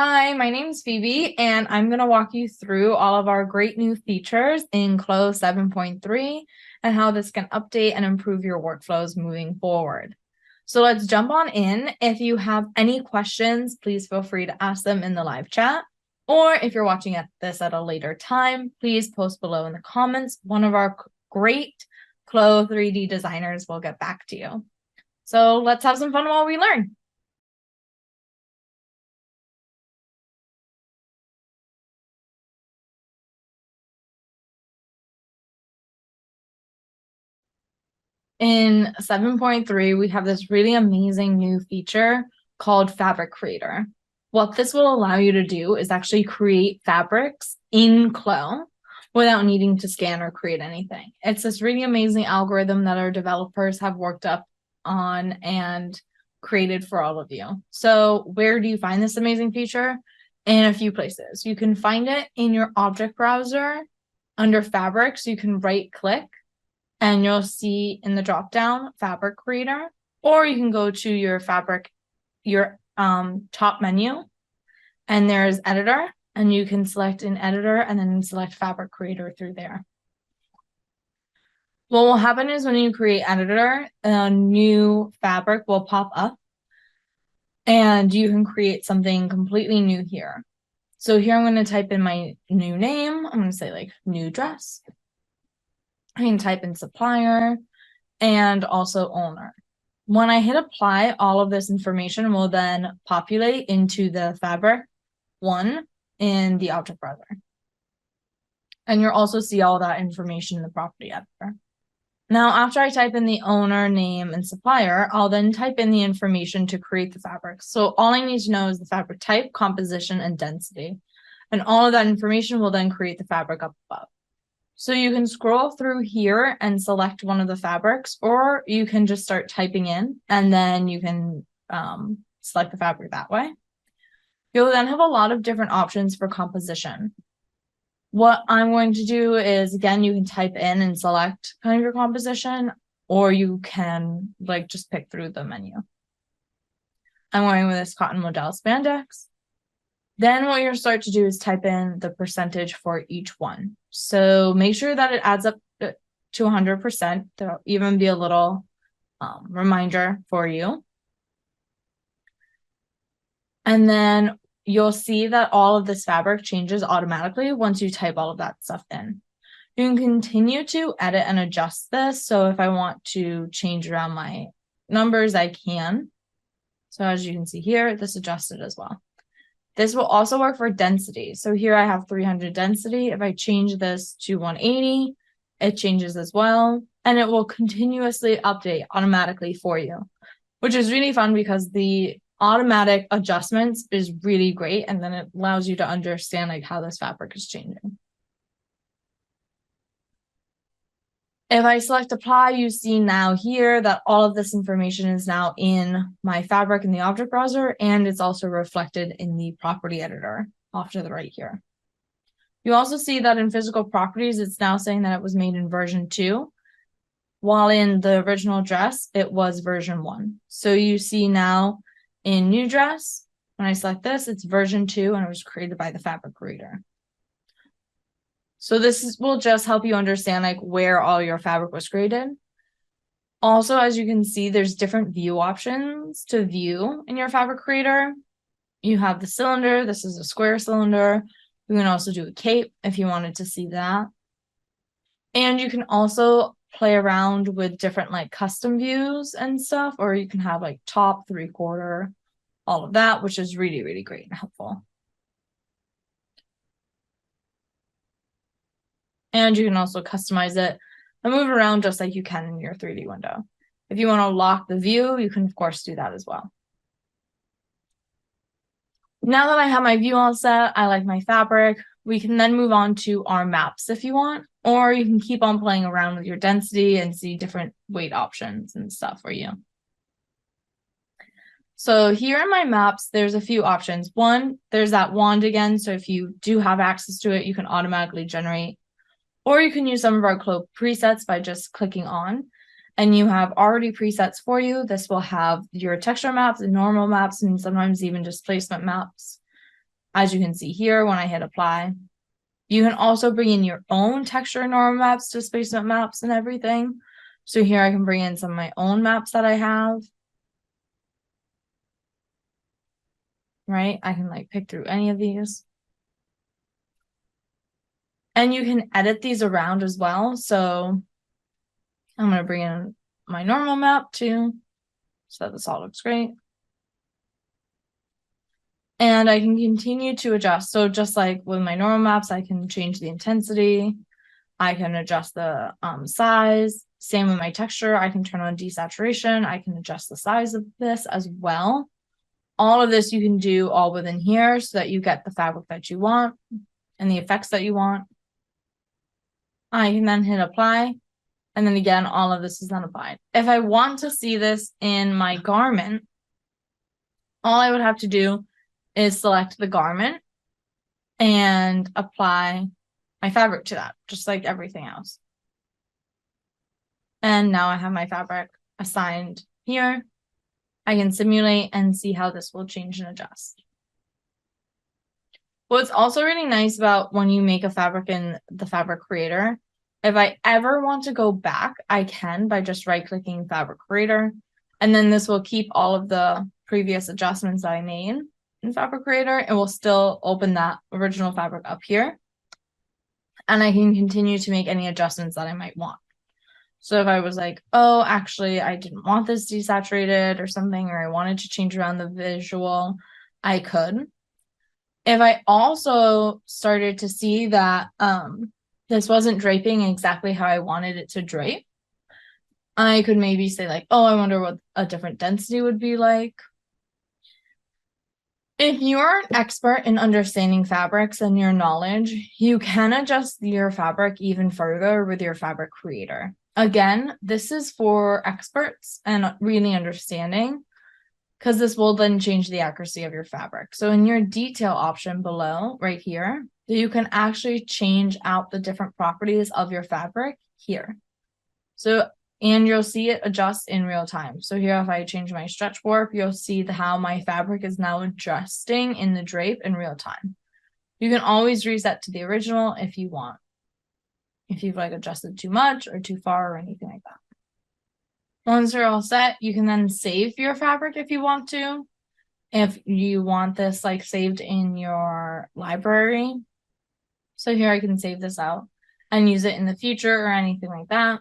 Hi, my name's Phoebe, and I'm going to walk you through all of our great new features in CLO 7.3 and how this can update and improve your workflows moving forward. So let's jump on in. If you have any questions, please feel free to ask them in the live chat. Or if you're watching this at a later time, please post below in the comments. One of our great CLO 3D designers will get back to you. So let's have some fun while we learn. In 7.3, we have this really amazing new feature called Fabric Creator. What this will allow you to do is actually create fabrics in CLO without needing to scan or create anything. It's this really amazing algorithm that our developers have worked up on and created for all of you. So where do you find this amazing feature? In a few places. You can find it in your object browser under Fabrics. You can right click and you'll see in the drop down Fabric Creator, or you can go to your top menu and there's Editor, and you can select an editor and then select Fabric Creator through there. What will happen is when you create editor, a new fabric will pop up and you can create something completely new here. So here I'm going to type in my new name. I'm going to say like new dress. I can type in supplier and also owner. When I hit apply, all of this information will then populate into the fabric one in the object browser. And you'll also see all that information in the property editor. Now, after I type in the owner, name, and supplier, I'll then type in the information to create the fabric. So all I need to know is the fabric type, composition, and density. And all of that information will then create the fabric up above. So you can scroll through here and select one of the fabrics, or you can just start typing in and then you can select the fabric that way. You'll then have a lot of different options for composition. What I'm going to do is, again, you can type in and select kind of your composition, or you can just pick through the menu. I'm going with this cotton modal spandex. Then what you'll start to do is type in the percentage for each one. So make sure that it adds up to 100%. There'll even be a little reminder for you. And then you'll see that all of this fabric changes automatically once you type all of that stuff in. You can continue to edit and adjust this. So if I want to change around my numbers, I can. So as you can see here, this adjusted as well. This will also work for density. So here I have 300 density. If I change this to 180, it changes as well. And it will continuously update automatically for you, which is really fun because the automatic adjustments is really great. And then it allows you to understand how this fabric is changing. If I select apply, you see now here that all of this information is now in my fabric in the object browser, and it's also reflected in the property editor off to the right here. You also see that in physical properties, it's now saying that it was made in version 2, while in the original dress, it was version 1. So you see now in new dress, when I select this, it's version 2, and it was created by the fabric creator. So this will just help you understand where all your fabric was created. Also, as you can see, there's different view options to view in your fabric creator. You have the cylinder. This is a square cylinder. You can also do a cape if you wanted to see that. And you can also play around with different custom views and stuff, or you can have top, 3/4, all of that, which is really, really great and helpful. And you can also customize it and move it around just like you can in your 3D window. If you want to lock the view, you can, of course, do that as well. Now that I have my view all set, I like my fabric, we can then move on to our maps if you want, or you can keep on playing around with your density and see different weight options and stuff for you. So here in my maps, there's a few options. One, there's that wand again. So if you do have access to it, you can automatically generate. Or you can use some of our CLO presets by just clicking on, and you have already presets for you. This will have your texture maps and normal maps, and sometimes even displacement maps. as you can see here when I hit apply. You can also bring in your own texture normal maps, displacement maps, and everything. So here I can bring in some of my own maps that I have. Right? I can like pick through any of these. And you can edit these around as well. So I'm going to bring in my normal map too, so that this all looks great. And I can continue to adjust. So just like with my normal maps, I can change the intensity. I can adjust the size. Same with my texture. I can turn on desaturation. I can adjust the size of this as well. All of this you can do all within here so that you get the fabric that you want and the effects that you want. I can then hit apply. And then again, all of this is then applied. If I want to see this in my garment, all I would have to do is select the garment and apply my fabric to that, just like everything else. And now I have my fabric assigned here. I can simulate and see how this will change and adjust. What's also really nice about when you make a fabric in the fabric creator, if I ever want to go back, I can by just right-clicking fabric creator. And then this will keep all of the previous adjustments that I made in fabric creator. It will still open that original fabric up here. And I can continue to make any adjustments that I might want. So if I was like, oh, actually, I didn't want this desaturated or something, or I wanted to change around the visual, I could. If I also started to see that this wasn't draping exactly how I wanted it to drape, I could maybe say like, oh, I wonder what a different density would be like. If you're an expert in understanding fabrics and your knowledge, you can adjust your fabric even further with your fabric creator. Again, this is for experts and really understanding, because this will then change the accuracy of your fabric. So in your detail option below, right here, you can actually change out the different properties of your fabric here. So, and you'll see it adjust in real time. So here, if I change my stretch warp, you'll see how my fabric is now adjusting in the drape in real time. You can always reset to the original if you want, if you've like adjusted too much or too far or anything like that. Once you're all set, you can then save your fabric if you want to. If you want this like saved in your library. So here I can save this out and use it in the future or anything like that.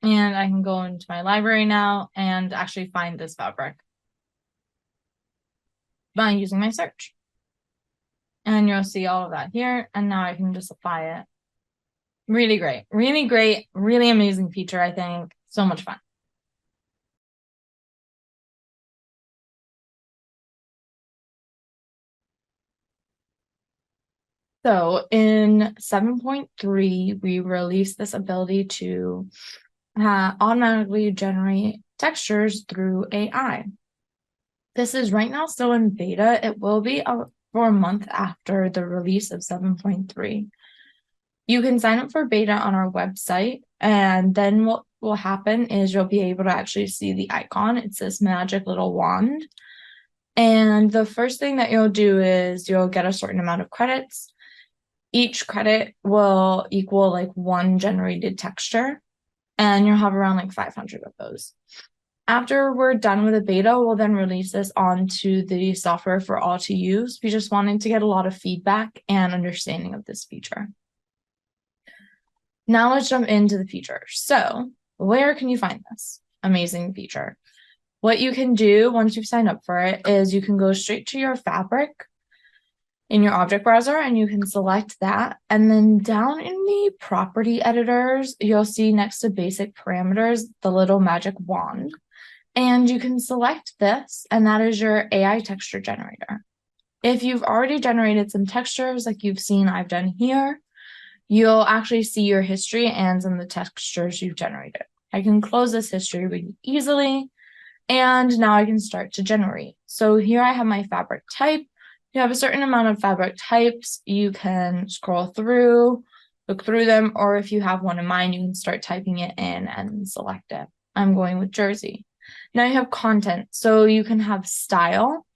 And I can go into my library now and actually find this fabric by using my search. And you'll see all of that here. And now I can just apply it. Really great, really amazing feature, I think. So much fun. So in 7.3, we released this ability to automatically generate textures through AI. This is right now still in beta. It will be for a month after the release of 7.3. You can sign up for beta on our website, and then what will happen is you'll be able to actually see the icon. It's this magic little wand. And the first thing that you'll do is you'll get a certain amount of credits. Each credit will equal like one generated texture, and you'll have around like 500 of those. After we're done with the beta, we'll then release this onto the software for all to use. We just wanted to get a lot of feedback and understanding of this feature. Now let's jump into the feature. So where can you find this amazing feature? What you can do once you've signed up for it is you can go straight to your fabric in your object browser and you can select that. And then down in the property editors, you'll see next to basic parameters, the little magic wand. And you can select this, and that is your AI texture generator. If you've already generated some textures like you've seen I've done here, you'll actually see your history and some of the textures you've generated. I can close this history really easily, and now I can start to generate. So here I have my fabric type. You have a certain amount of fabric types. You can scroll through, look through them, or if you have one in mind, you can start typing it in and select it. I'm going with jersey. Now you have content. So you can have style.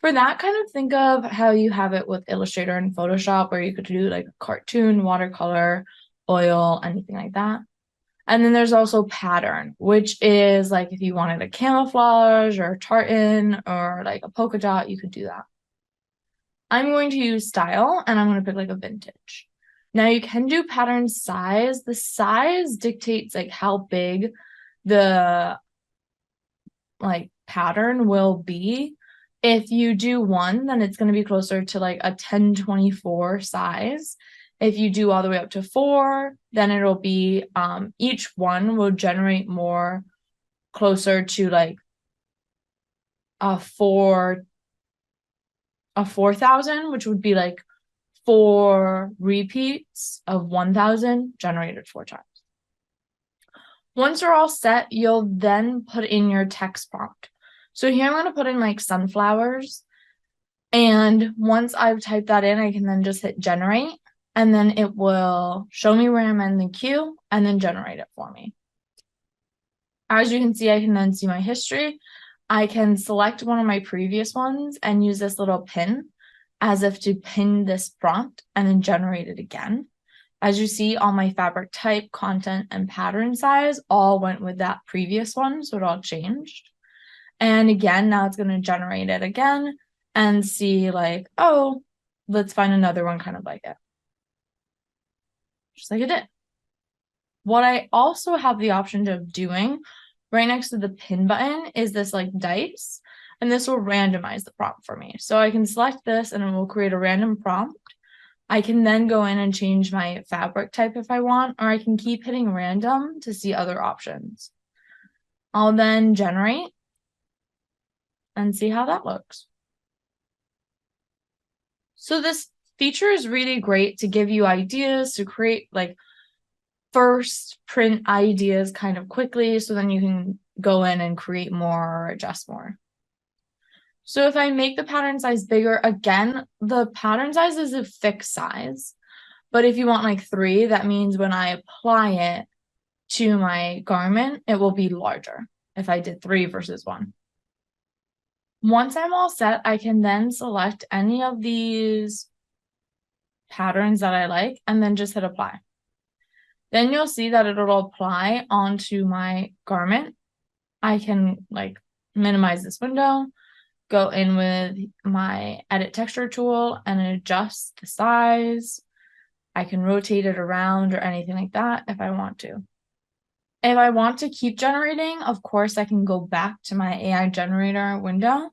For that, kind of think of how you have it with Illustrator and Photoshop, where you could do like a cartoon, watercolor, oil, anything like that. And then there's also pattern, which is like if you wanted a camouflage or tartan or like a polka dot, you could do that. I'm going to use style and I'm going to pick like a vintage. Now you can do pattern size. The size dictates like how big the like pattern will be. If you do 1, then it's going to be closer to like a 1024 size. If you do all the way up to 4, then it'll be each one will generate more closer to like a 4,000, which would be like 4 repeats of 1,000 generated 4 times. Once you're all set, you'll then put in your text prompt. So here I'm going to put in like sunflowers. And once I've typed that in, I can then just hit generate. And then it will show me where I'm in the queue and then generate it for me. As you can see, I can then see my history. I can select one of my previous ones and use this little pin as if to pin this prompt and then generate it again. As you see, all my fabric type, content, and pattern size all went with that previous one, so it all changed. And again, now it's going to generate it again and see like, oh, let's find another one kind of like it. Just like it did. What I also have the option of doing right next to the pin button is this like dice, and this will randomize the prompt for me. So I can select this and it will create a random prompt. I can then go in and change my fabric type if I want, or I can keep hitting random to see other options. I'll then generate and see how that looks. So this feature is really great to give you ideas, to create like first print ideas kind of quickly, so then you can go in and create more or adjust more. So if I make the pattern size bigger, again, the pattern size is a fixed size. But if you want like 3, that means when I apply it to my garment, it will be larger if I did 3 versus 1. Once I'm all set, I can then select any of these patterns that I like and then just hit apply. Then you'll see that it'll apply onto my garment. I can like minimize this window, go in with my edit texture tool and adjust the size. I can rotate it around or anything like that if I want to. If I want to keep generating, of course, I can go back to my AI generator window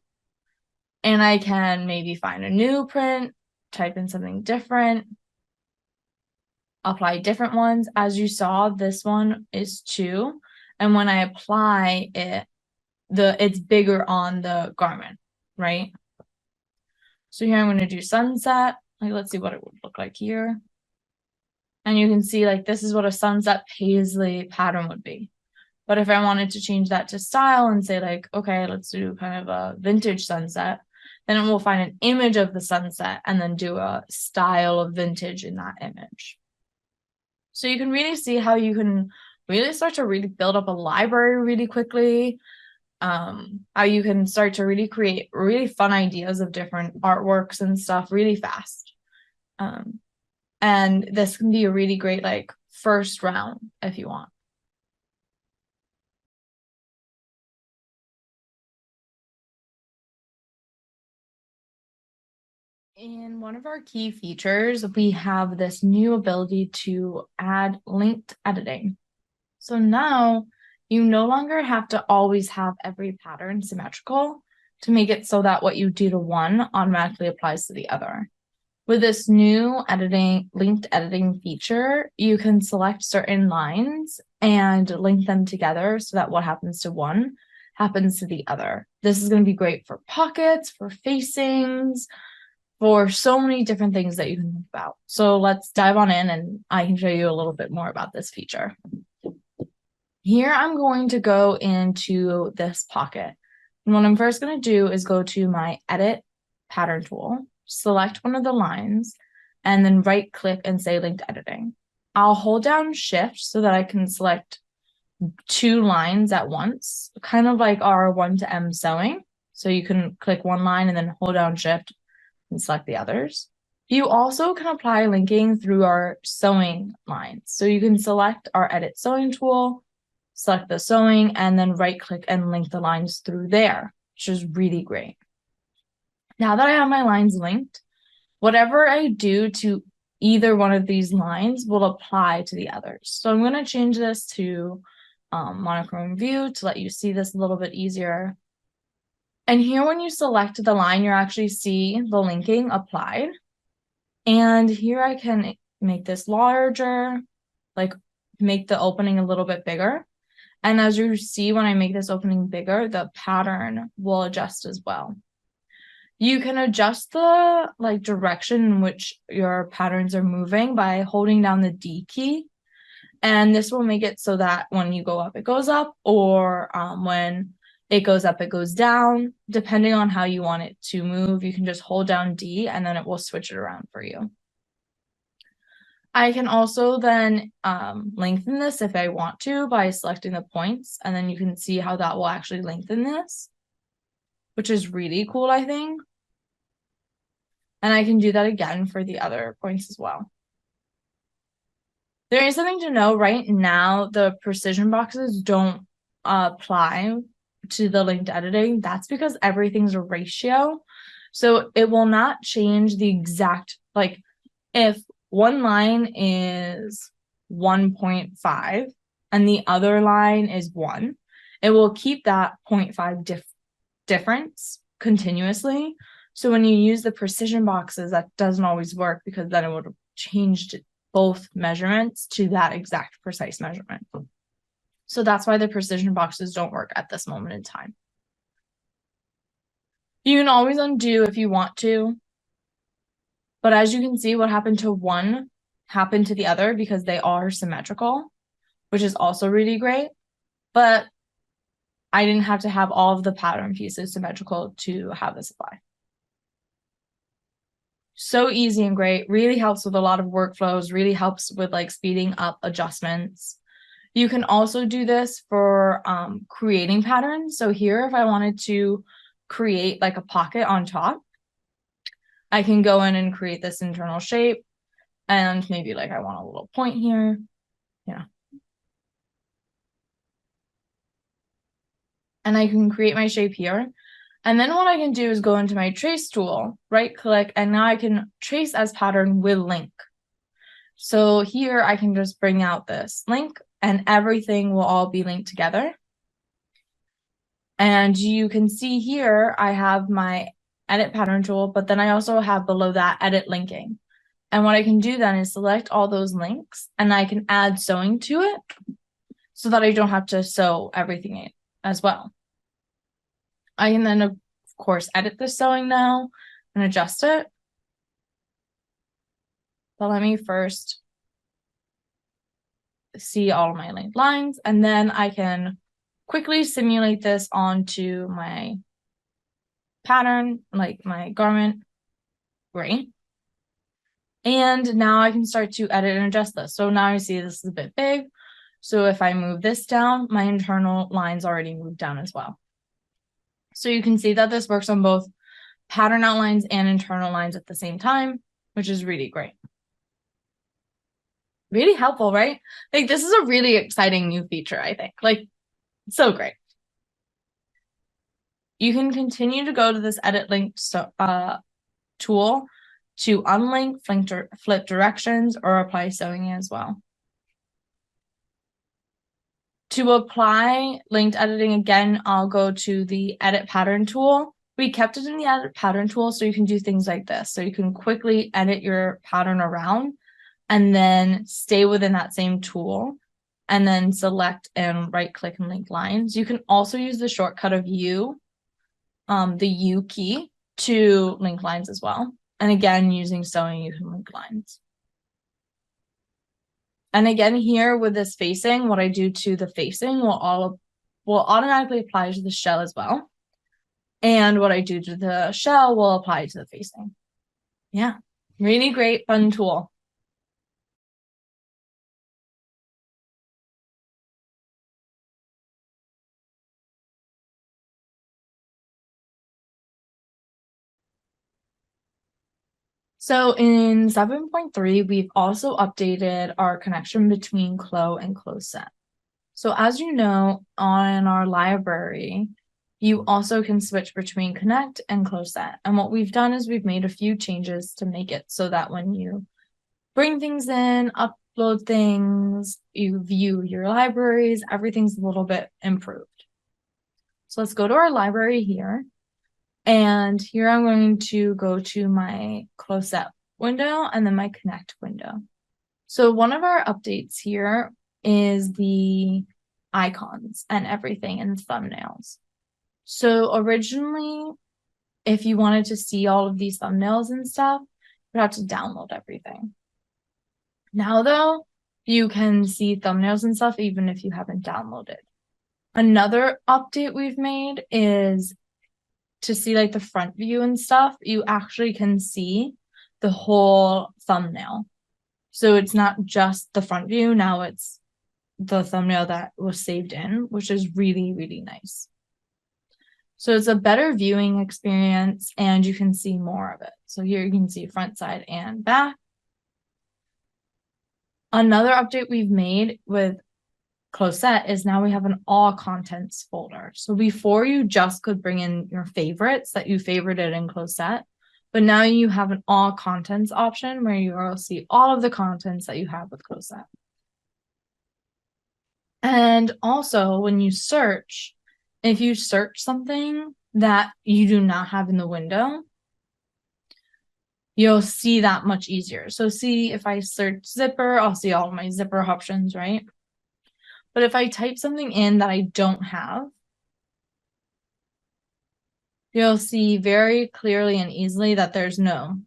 and I can maybe find a new print, type in something different, apply different ones. As you saw, this one is 2. And when I apply it, it's bigger on the garment, right? So here I'm going to do sunset. Like, let's see what it would look like here. And you can see like this is what a sunset paisley pattern would be. But if I wanted to change that to style and say like, okay, let's do kind of a vintage sunset, then it will find an image of the sunset and then do a style of vintage in that image. So you can really see how you can really start to really build up a library really quickly. How you can start to really create really fun ideas of different artworks and stuff really fast. And this can be a really great like first round if you want. In one of our key features, we have this new ability to add linked editing. So now you no longer have to always have every pattern symmetrical to make it so that what you do to one automatically applies to the other. With this new linked editing feature, you can select certain lines and link them together so that what happens to one happens to the other. This is going to be great for pockets, for facings, for so many different things that you can think about. So let's dive on in and I can show you a little bit more about this feature. Here I'm going to go into this pocket. And what I'm first going to do is go to my edit pattern tool, select one of the lines, and then right click and say linked editing. I'll hold down shift so that I can select 2 lines at once, kind of like our 1 to M sewing. So you can click one line and then hold down Shift and select the others. You also can apply linking through our sewing lines. So you can select our Edit Sewing tool, select the sewing, and then right click and link the lines through there, which is really great. Now that I have my lines linked, whatever I do to either one of these lines will apply to the others. So I'm going to change this to monochrome view to let you see this a little bit easier. And here, when you select the line, you actually see the linking applied. And here I can make this larger, like make the opening a little bit bigger. And as you see, when I make this opening bigger, the pattern will adjust as well. You can adjust the direction in which your patterns are moving by holding down the D key. And this will make it so that when you go up, it goes up, or when it goes up, it goes down. Depending on how you want it to move, you can just hold down D and then it will switch it around for you. I can also then lengthen this if I want to by selecting the points, and then you can see how that will actually lengthen this, which is really cool, I think. And I can do that again for the other points as well. There is something to know right now, the precision boxes don't apply to the linked editing. That's because everything's a ratio. So it will not change the exact, if one line is 1.5 and the other line is 1, it will keep that 0.5 difference continuously. So when you use the precision boxes, that doesn't always work, because then it would have changed both measurements to that exact precise measurement. So that's why the precision boxes don't work at this moment in time. You can always undo if you want to. But as you can see, what happened to one happened to the other because they are symmetrical, which is also really great. But I didn't have to have all of the pattern pieces symmetrical to have this apply. So easy and great, really helps with a lot of workflows, really helps with speeding up adjustments. You can also do this for creating patterns. So here, if I wanted to create a pocket on top, I can go in and create this internal shape, and maybe I want a little point here. Yeah. And I can create my shape here. And then what I can do is go into my trace tool, right click, and now I can trace as pattern with link. So here I can just bring out this link and everything will all be linked together. And you can see here, I have my edit pattern tool, but then I also have below that edit linking. And what I can do then is select all those links and I can add sewing to it so that I don't have to sew everything in as well. I can then, of course, edit the sewing now and adjust it. But let me first see all of my linked lines, and then I can quickly simulate this onto my pattern, my garment. Great. And now I can start to edit and adjust this. So now I see this is a bit big. So if I move this down, my internal lines already moved down as well. So you can see that this works on both pattern outlines and internal lines at the same time, which is really great. Really helpful, right? This is a really exciting new feature, I think. So great. You can continue to go to this edit link tool to unlink, flip directions, or apply sewing as well. To apply linked editing again, I'll go to the edit pattern tool. We kept it in the edit pattern tool so you can do things like this. So you can quickly edit your pattern around and then stay within that same tool and then select and right click and link lines. You can also use the shortcut of U, the U key, to link lines as well. And again, using sewing, you can link lines. And again, here with this facing, what I do to the facing will automatically apply to the shell as well. And what I do to the shell will apply to the facing. Yeah, really great, fun tool. So in 7.3, we've also updated our connection between CLO and CLO-SET. So as you know, on our library, you also can switch between Connect and CLO-SET. And what we've done is we've made a few changes to make it so that when you bring things in, upload things, you view your libraries, everything's a little bit improved. So let's go to our library here. And here I'm going to go to my CLO-SET window and then my Connect window. So one of our updates here is the icons and everything and thumbnails. So originally, if you wanted to see all of these thumbnails and stuff, you'd have to download everything. Now though, you can see thumbnails and stuff even if you haven't downloaded. Another update we've made is to see like the front view and stuff, you actually can see the whole thumbnail. So it's not just the front view, now it's the thumbnail that was saved in, which is really, really nice. So it's a better viewing experience and you can see more of it. So here you can see front, side, and back. Another update we've made with CLO-SET is now we have an all contents folder. So before you just could bring in your favorites that you favorited in CLO-SET, but now you have an all contents option where you will see all of the contents that you have with CLO-SET. And also when you search, if you search something that you do not have in the window, you'll see that much easier. So see, if I search zipper, I'll see all of my zipper options, right? But if I type something in that I don't have, you'll see very clearly and easily that there's no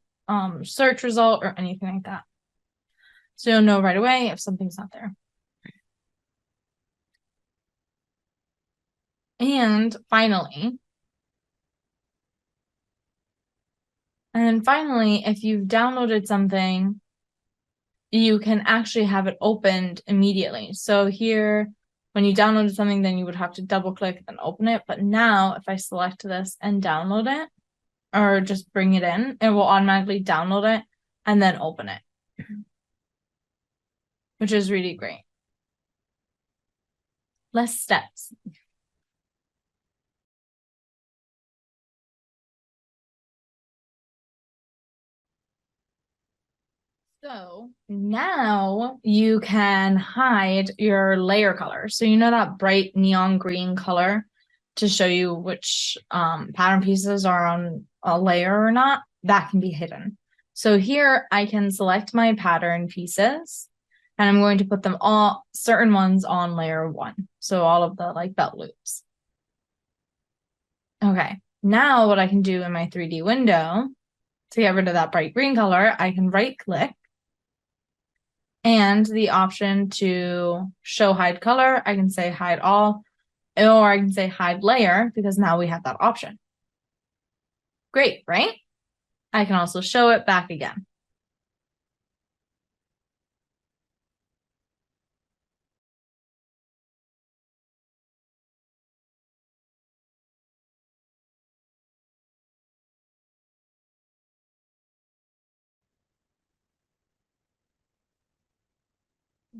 search result or anything like that. So you'll know right away if something's not there. And finally, if you've downloaded something, you can actually have it opened immediately. So here, when you downloaded something, then you would have to double click and open it. But now if I select this and download it, or just bring it in, it will automatically download it and then open it, which is really great. Less steps. So now you can hide your layer color. So you know that bright neon green color to show you which pattern pieces are on a layer or not, that can be hidden. So here I can select my pattern pieces and I'm going to put them all, certain ones on layer 1. So all of the like belt loops. Okay, now what I can do in my 3D window to get rid of that bright green color, I can right click and the option to show hide color, I can say hide all, or I can say hide layer because now we have that option. Great, right? I can also show it back again.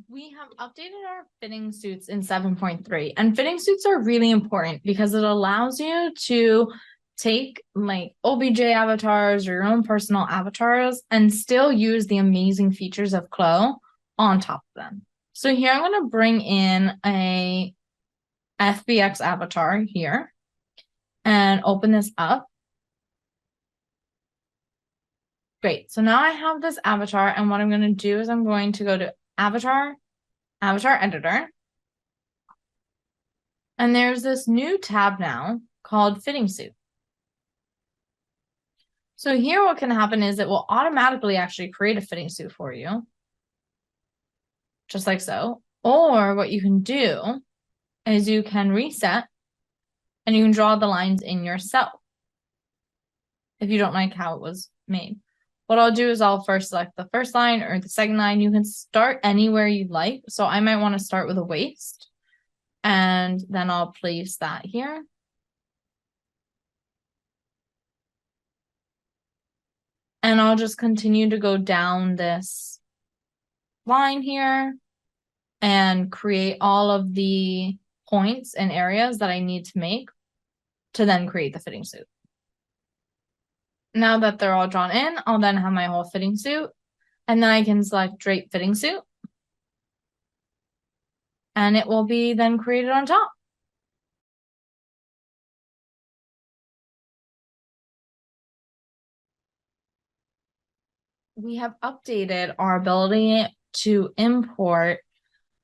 We have updated our fitting suits in 7.3, and fitting suits are really important because it allows you to take like OBJ avatars or your own personal avatars and still use the amazing features of CLO on top of them. So here I'm going to bring in a FBX avatar here and open this up. Great. So now I have this avatar, and what I'm going to do is I'm going to go to Avatar Editor. And there's this new tab now called Fitting Suit. So here what can happen is it will automatically actually create a fitting suit for you. Just like so. Or what you can do is you can reset and you can draw the lines in yourself if you don't like how it was made. What I'll do is I'll first select the first line or the second line. You can start anywhere you'd like. So I might want to start with a waist and then I'll place that here. And I'll just continue to go down this line here and create all of the points and areas that I need to make to then create the fitting suit. Now that they're all drawn in, I'll then have my whole fitting suit, and then I can select drape fitting suit, and it will be then created on top. We have updated our ability to import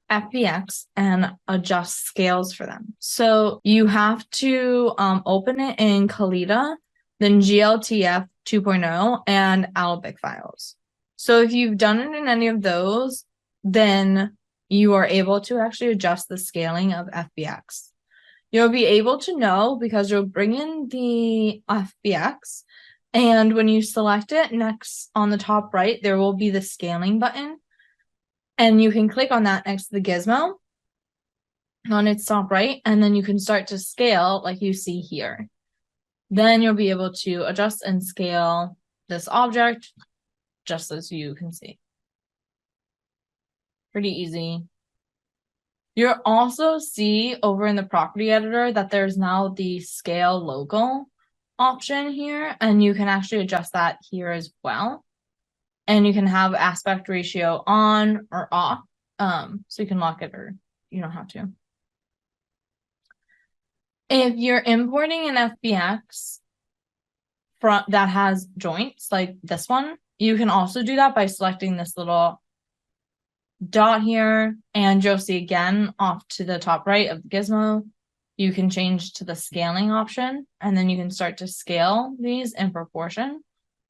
FBX and adjust scales for them. So you have to open it in Kalita, then GLTF 2.0 and Arabic files. So if you've done it in any of those, then you are able to actually adjust the scaling of FBX. You'll be able to know because you'll bring in the FBX, and when you select it, next on the top right, there will be the scaling button. And you can click on that next to the gizmo on its top right, and then you can start to scale like you see here. Then you'll be able to adjust and scale this object just as you can see. Pretty easy. You'll also see over in the property editor that there's now the scale logo option here, and you can actually adjust that here as well. And you can have aspect ratio on or off, so you can lock it or you don't have to. If you're importing an FBX that has joints like this one, you can also do that by selecting this little dot here, and you'll see again off to the top right of the gizmo, you can change to the scaling option, and then you can start to scale these in proportion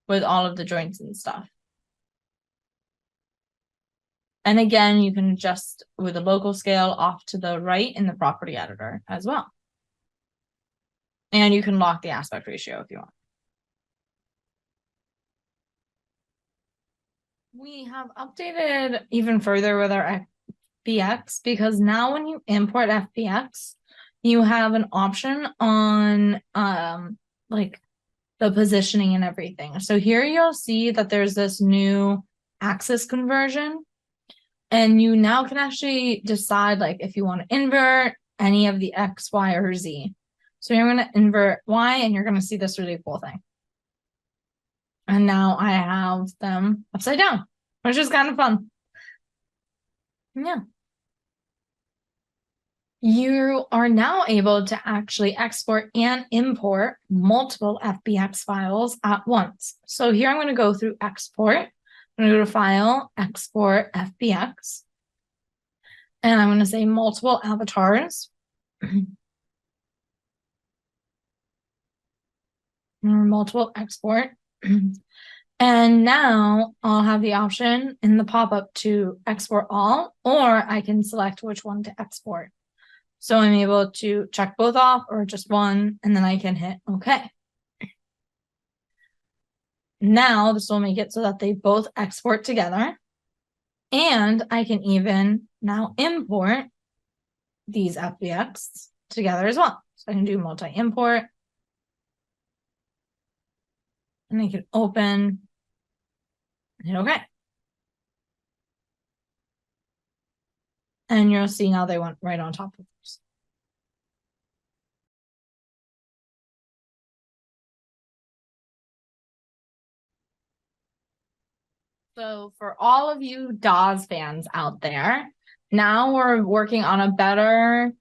with all of the joints and stuff. And again, you can adjust with a local scale off to the right in the property editor as well. And you can lock the aspect ratio if you want. We have updated even further with our FBX because now when you import FBX, you have an option on like the positioning and everything. So here you'll see that there's this new axis conversion, and you now can actually decide like if you want to invert any of the X, Y, or Z. So you're going to invert Y, and you're going to see this really cool thing. And now I have them upside down, which is kind of fun. Yeah. You are now able to actually export and import multiple FBX files at once. So here I'm going to go through export. I'm going to go to File, Export FBX. And I'm going to say multiple avatars. Multiple export. And now I'll have the option in the pop-up to export all, or I can select which one to export. So I'm able to check both off or just one, and then I can hit OK. Now this will make it so that they both export together. And I can even now import these FBX together as well. So I can do multi-import. And I can open and hit OK. And you'll see now they went right on top of this. So for all of you DAWs fans out there, now we're working on a better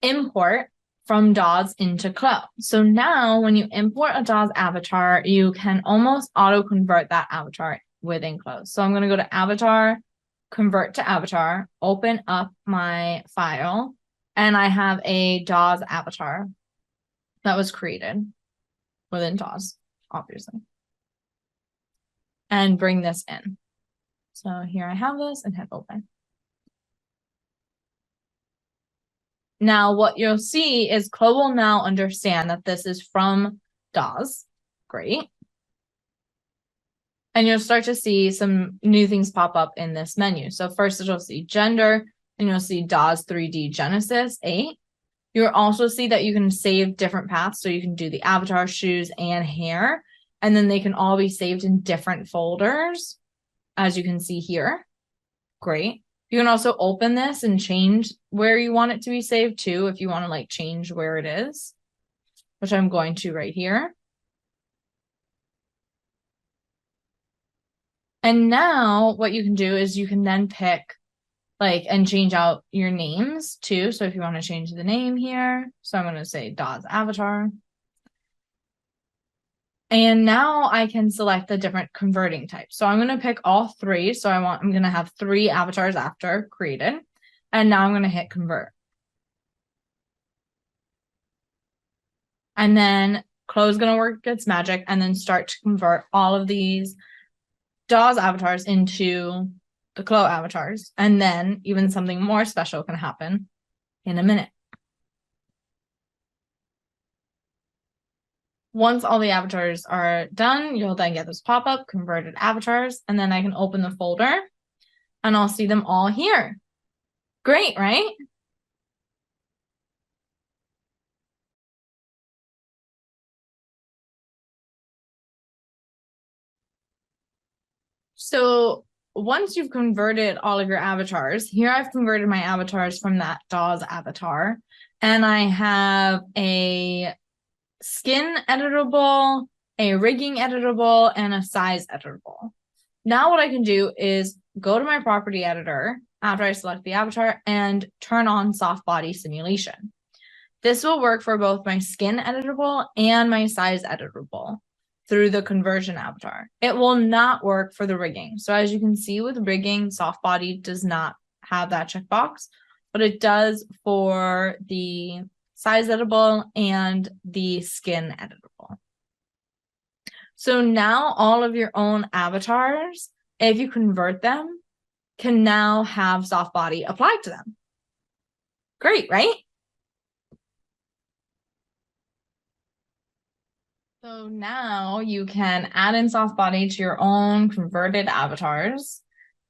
import from DAWs into CLO. So now when you import a DAWs avatar, you can almost auto-convert that avatar within CLO. So I'm going to go to Avatar, Convert to Avatar, open up my file, and I have a DAWs avatar that was created within DAWs, obviously. And bring this in. So here I have this and hit open. Now what you'll see is CLO will now understand that this is from DAWs. Great. And you'll start to see some new things pop up in this menu. So first you'll see gender, and you'll see DAWs 3D Genesis 8. You'll also see that you can save different paths. So you can do the avatar, shoes, and hair. And then they can all be saved in different folders, as you can see here. Great. You can also open this and change where you want it to be saved too, if you want to like change where it is, which I'm going to right here. And now what you can do is you can then pick like and change out your names too. So if you want to change the name here, so I'm going to say Daw's avatar. And now I can select the different converting types. So I'm going to pick all three. So I'm going to have 3 avatars after created. And now I'm going to hit convert. And then close going to work its magic and then start to convert all of these Daw's avatars into the CLO avatars. And then even something more special can happen in a minute. Once all the avatars are done, you'll then get this pop-up, converted avatars, and then I can open the folder and I'll see them all here. Great, right? So once you've converted all of your avatars, here I've converted my avatars from that Daw's avatar, and I have a skin editable, a rigging editable, and a size editable. Now what I can do is go to my property editor after I select the avatar and turn on soft body simulation. This will work for both my skin editable and my size editable through the conversion avatar. It will not work for the rigging. So as you can see with rigging, soft body does not have that checkbox, but it does for the size editable and the skin editable. So now all of your own avatars, if you convert them, can now have soft body applied to them. Great, right? So now you can add in soft body to your own converted avatars,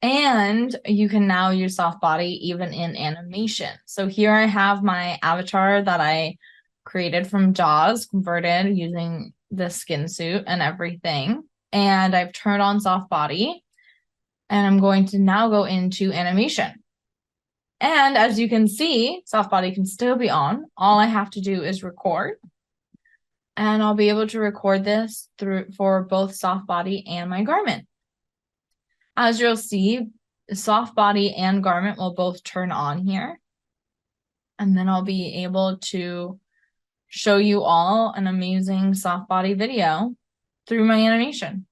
and you can now use soft body even in animation. So here I have my avatar that I created from Jaws, converted using the skin suit and everything. And I've turned on soft body, and I'm going to now go into animation. And as you can see, soft body can still be on. All I have to do is record. And I'll be able to record this for both soft body and my garment. As you'll see, soft body and garment will both turn on here. And then I'll be able to show you all an amazing soft body video through my animation.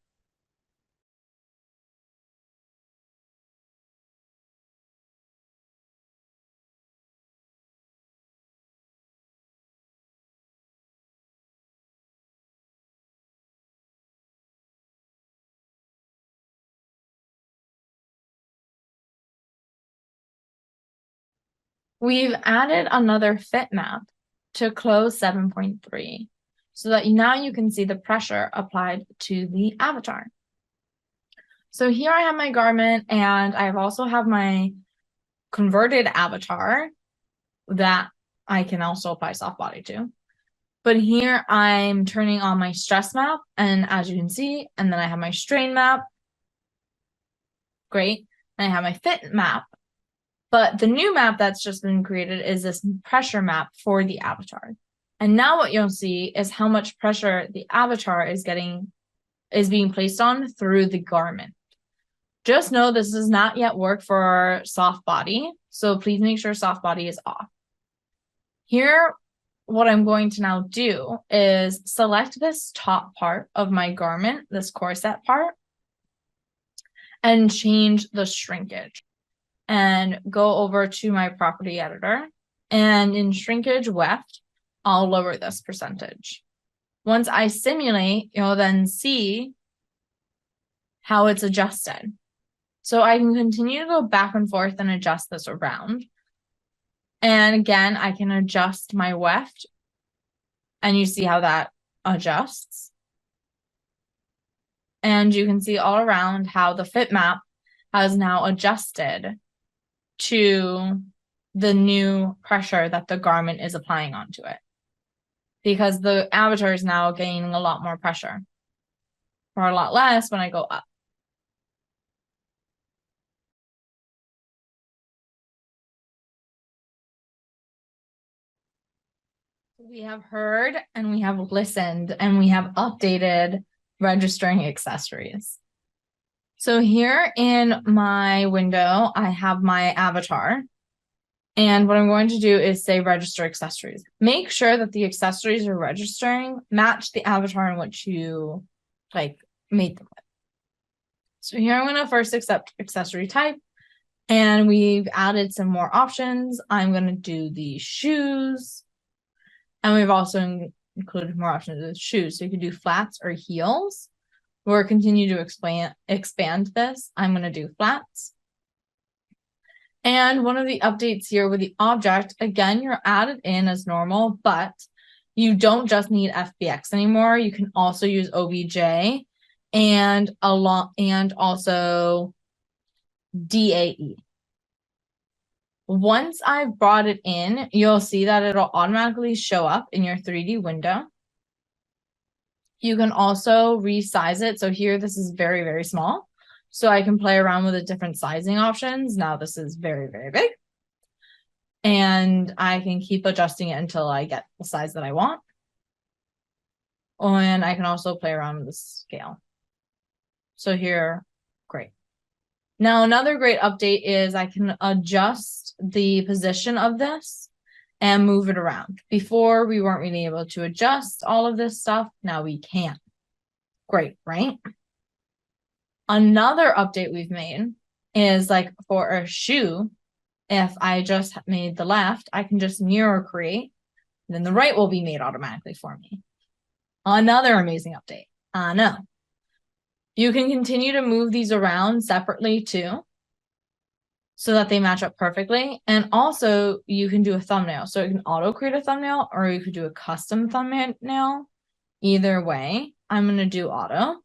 We've added another fit map to CLO 7.3 so that now you can see the pressure applied to the avatar. So here I have my garment, and I also have my converted avatar that I can also apply soft body to. But here I'm turning on my stress map, and as you can see, and then I have my strain map. Great. And I have my fit map. But the new map that's just been created is this pressure map for the avatar. And now what you'll see is how much pressure the avatar is being placed on through the garment. Just know this does not yet work for soft body, so please make sure soft body is off. Here, what I'm going to now do is select this top part of my garment, this corset part, and change the shrinkage. And go over to my property editor, and in shrinkage weft, I'll lower this percentage. Once I simulate, you'll then see how it's adjusted. So I can continue to go back and forth and adjust this around. And again, I can adjust my weft, and you see how that adjusts. And you can see all around how the fit map has now adjusted to the new pressure that the garment is applying onto it, because the avatar is now gaining a lot more pressure. or a lot less when I go up. We have heard and we have listened and we have updated registering accessories. So here in my window, I have my avatar. And what I'm going to do is say register accessories. Make sure that the accessories you're registering match the avatar in which you made them with. So here I'm going to first accept accessory type. And we've added some more options. I'm going to do the shoes. And we've also included more options with shoes. So you can do flats or heels. Or continue to expand this. I'm going to do flats. And one of the updates here with the object, again, you're added in as normal, but you don't just need FBX anymore. You can also use OBJ and also DAE. Once I've brought it in, you'll see that it'll automatically show up in your 3D window. You can also resize it. So here, this is very, very small. So I can play around with the different sizing options. Now this is very, very big. And I can keep adjusting it until I get the size that I want. And I can also play around with the scale. So here, great. Now, another great update is I can adjust the position of this and move it around. Before, we weren't really able to adjust all of this stuff. Now we can. Great, right? Another update we've made is like for a shoe, if I just made the left, I can just mirror create, and then the right will be made automatically for me. Another amazing update. I know. You can continue to move these around separately too, so that they match up perfectly. And also you can do a thumbnail. So you can auto create a thumbnail or you could do a custom thumbnail. Either way, I'm going to do auto.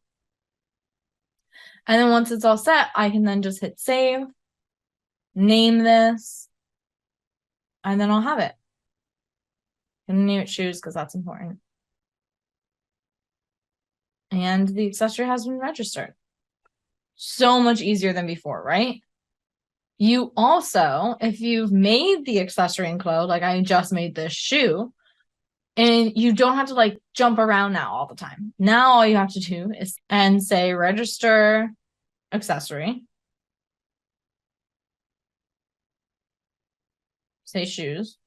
And then once it's all set, I can then just hit save, name this, and then I'll have it. I'm going to name it shoes because that's important. And the accessory has been registered. So much easier than before, right? You also, if you've made the accessory in CLO, like I just made this shoe, and you don't have to jump around now all the time. Now all you have to do is say register accessory, say shoes,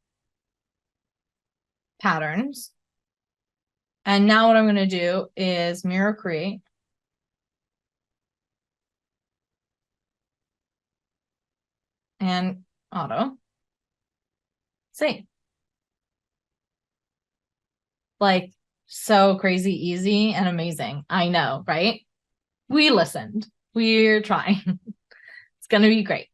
patterns. And now what I'm going to do is mirror create. And auto. Save. So crazy easy and amazing. I know, right? We listened. We're trying. It's going to be great.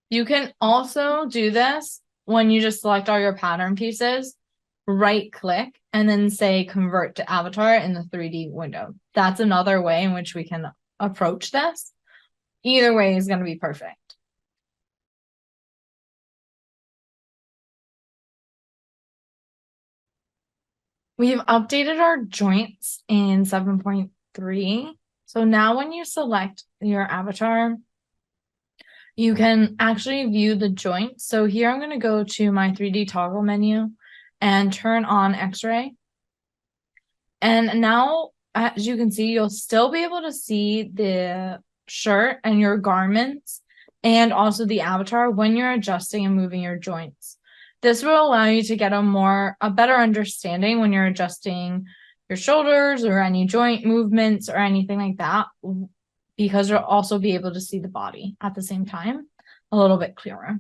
You can also do this when you just select all your pattern pieces, right click, and then say convert to avatar in the 3D window. That's another way in which we can approach this. Either way is going to be perfect. We've updated our joints in 7.3. So now when you select your avatar, you can actually view the joints. So here I'm going to go to my 3D toggle menu and turn on X-ray. And now, as you can see, you'll still be able to see the shirt and your garments and also the avatar when you're adjusting and moving your joints. This will allow you to get a better understanding when you're adjusting your shoulders or any joint movements or anything like that, because you'll also be able to see the body at the same time a little bit clearer.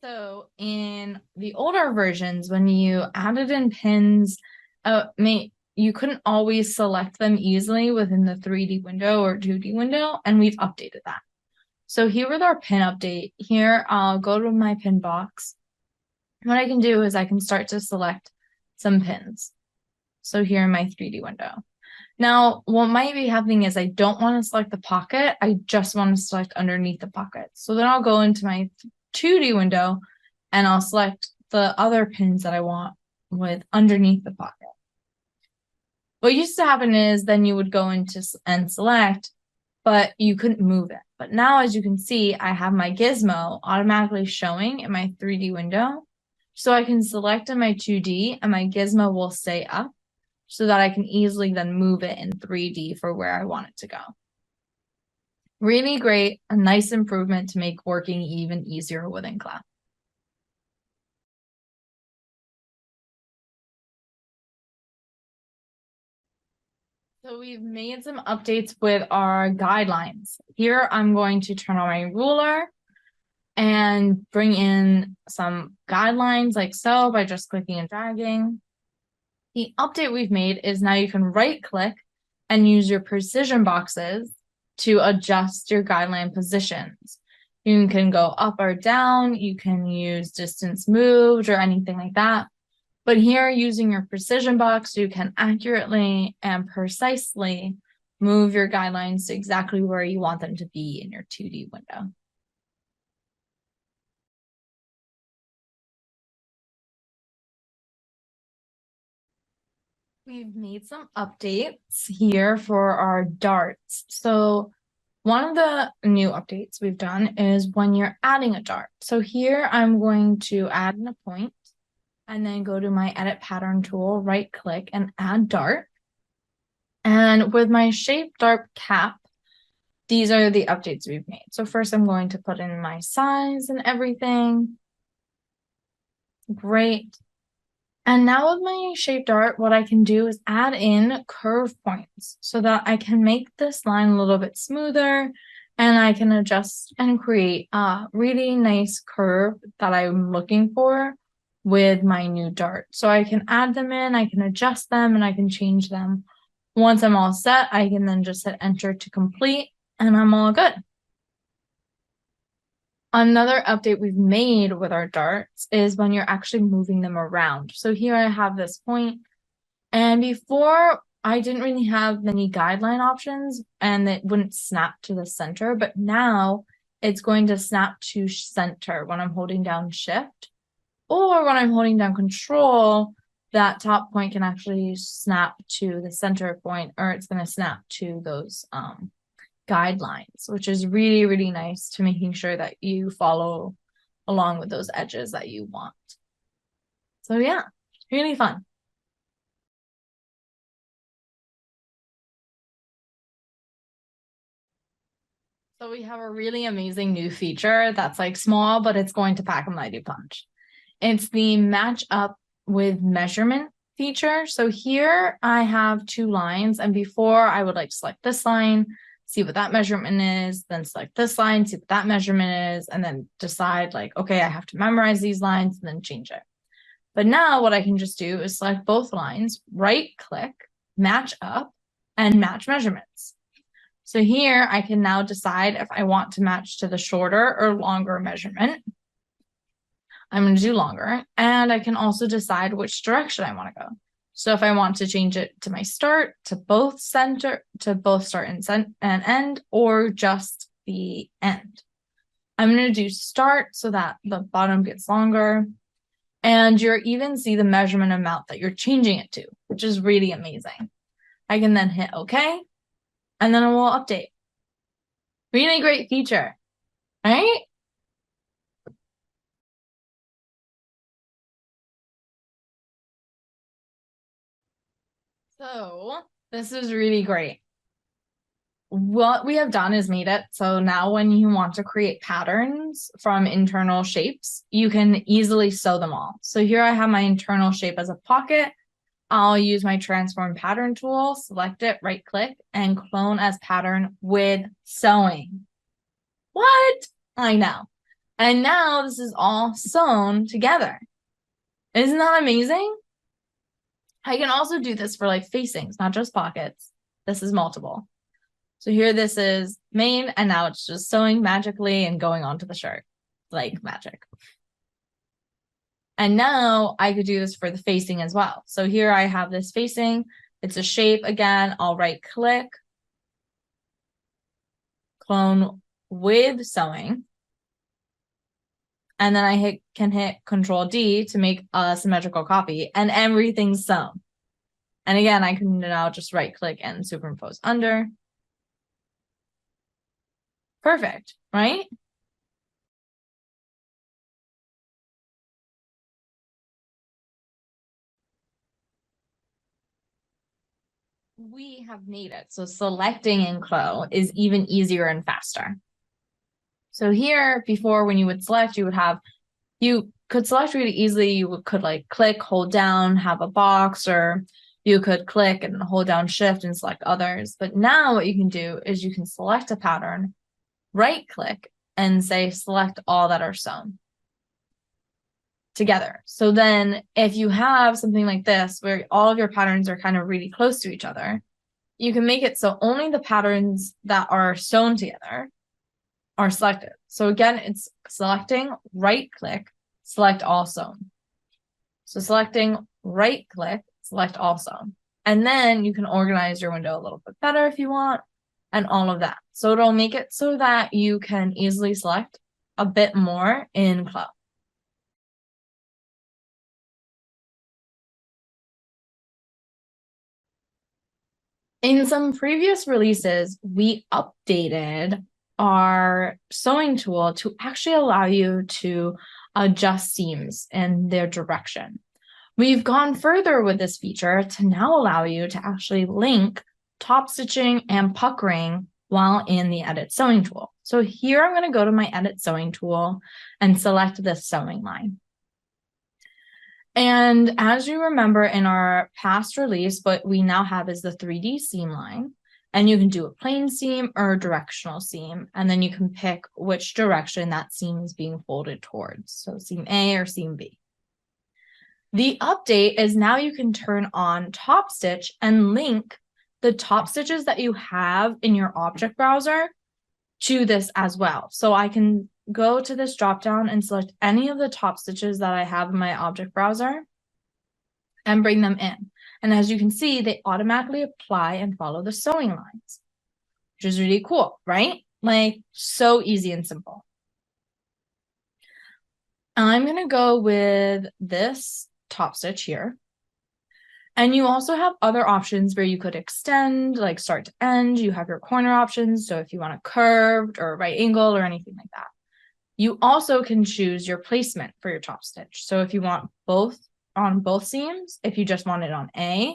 So in the older versions, when you added in pins, you couldn't always select them easily within the 3D window or 2D window, and we've updated that. So here with our pin update, here I'll go to my pin box. What I can do is I can start to select some pins. So here in my 3D window. Now, what might be happening is I don't want to select the pocket. I just want to select underneath the pocket. So then I'll go into my 2D window and I'll select the other pins that I want with underneath the pocket. What used to happen is then you would go into and select, but you couldn't move it. But now, as you can see, I have my gizmo automatically showing in my 3D window. So I can select in my 2D and my gizmo will stay up so that I can easily then move it in 3D for where I want it to go. Really great, a nice improvement to make working even easier within class. So we've made some updates with our guidelines. Here I'm going to turn on my ruler and bring in some guidelines like so by just clicking and dragging. The update we've made is now you can right click and use your precision boxes to adjust your guideline positions. You can go up or down, you can use distance moved or anything like that. But here, using your precision box, you can accurately and precisely move your guidelines to exactly where you want them to be in your 2D window. We've made some updates here for our darts. So one of the new updates we've done is when you're adding a dart. So here I'm going to add in a point and then go to my edit pattern tool, right click and add dart. And with my shape dart cap, these are the updates we've made. So first I'm going to put in my size and everything. Great. And now with my shape dart, what I can do is add in curve points so that I can make this line a little bit smoother and I can adjust and create a really nice curve that I'm looking for with my new dart. So I can add them in, I can adjust them, and I can change them. Once I'm all set, I can then just hit enter to complete and I'm all good. Another update we've made with our darts is when you're actually moving them around. So here I have this point, and before I didn't really have many guideline options and it wouldn't snap to the center, but now it's going to snap to center when I'm holding down shift, or when I'm holding down control, that top point can actually snap to the center point, or it's going to snap to those guidelines, which is really, really nice to making sure that you follow along with those edges that you want. So yeah, really fun. So we have a really amazing new feature that's like small, but it's going to pack a mighty punch. It's the match up with measurement feature. So here I have two lines, and before I would like select this line, see what that measurement is, then select this line, see what that measurement is, and then decide like, okay, I have to memorize these lines and then change it. But now what I can just do is select both lines, right click, match up, and match measurements. So here I can now decide if I want to match to the shorter or longer measurement. I'm going to do longer, and I can also decide which direction I want to go. So if I want to change it to my start, to both start and end, or just the end. I'm going to do start so that the bottom gets longer, and you'll even see the measurement amount that you're changing it to, which is really amazing. I can then hit OK, and then it will update. Really great feature, right? So this is really great. What we have done is made it so now when you want to create patterns from internal shapes, you can easily sew them all. So here I have my internal shape as a pocket. I'll use my transform pattern tool, select it, right click, and clone as pattern with sewing. What? I know. And now this is all sewn together. Isn't that amazing? I can also do this for like facings, not just pockets. This is multiple. So here this is main, and now it's just sewing magically and going onto the shirt like magic. And now I could do this for the facing as well. So here I have this facing. It's a shape again. I'll right click, clone with sewing. And then I can hit Control D to make a symmetrical copy, and everything's sewn. And again, I can now just right click and superimpose under. Perfect, right? We have made it. So selecting in CLO is even easier and faster. So here, before when you would select, you could select really easily. You could like click, hold down, have a box, or you could click and hold down shift and select others. But now what you can do is you can select a pattern, right click, and say select all that are sewn together. So then if you have something like this where all of your patterns are kind of really close to each other, you can make it so only the patterns that are sewn together are selected. So again, it's selecting, right click, select all sewn. So selecting, right click, select all sewn. And then you can organize your window a little bit better if you want, and all of that. So it'll make it so that you can easily select a bit more in CLO. In some previous releases, we updated our sewing tool to actually allow you to adjust seams in their direction. We've gone further with this feature to now allow you to actually link top stitching and puckering while in the edit sewing tool. So here I'm going to go to my edit sewing tool and select this sewing line. And as you remember in our past release, what we now have is the 3D seam line. And you can do a plain seam or a directional seam. And then you can pick which direction that seam is being folded towards. So seam A or seam B. The update is now you can turn on Topstitch and link the top stitches that you have in your object browser to this as well. So I can go to this dropdown and select any of the top stitches that I have in my object browser and bring them in. And as you can see, they automatically apply and follow the sewing lines, which is really cool, right? Like so easy and simple. I'm going to go with this top stitch here. And you also have other options where you could extend, like start to end. You have your corner options. So if you want a curved or right angle or anything like that. You also can choose your placement for your top stitch. So if you want both on both seams, if you just want it on A,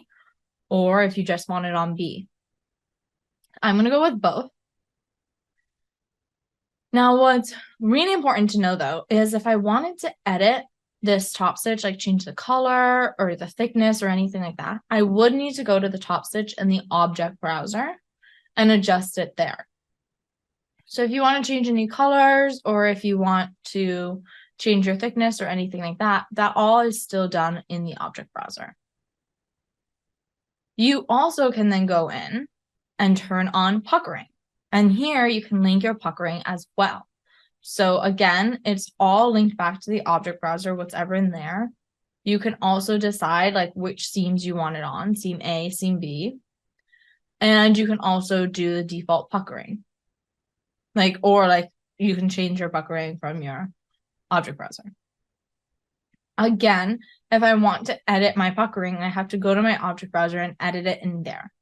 or if you just want it on B. I'm going to go with both. Now, what's really important to know, though, is if I wanted to edit this top stitch, like change the color or the thickness or anything like that, I would need to go to the top stitch in the object browser and adjust it there. So if you want to change any colors or if you want to change your thickness or anything like that, that all is still done in the object browser. You also can then go in and turn on puckering. And here you can link your puckering as well. So again, it's all linked back to the object browser, whatever in there. You can also decide like which seams you want it on, seam A, seam B. And you can also do the default puckering. Or you can change your puckering from your object browser. Again, if I want to edit my puckering, I have to go to my object browser and edit it in there.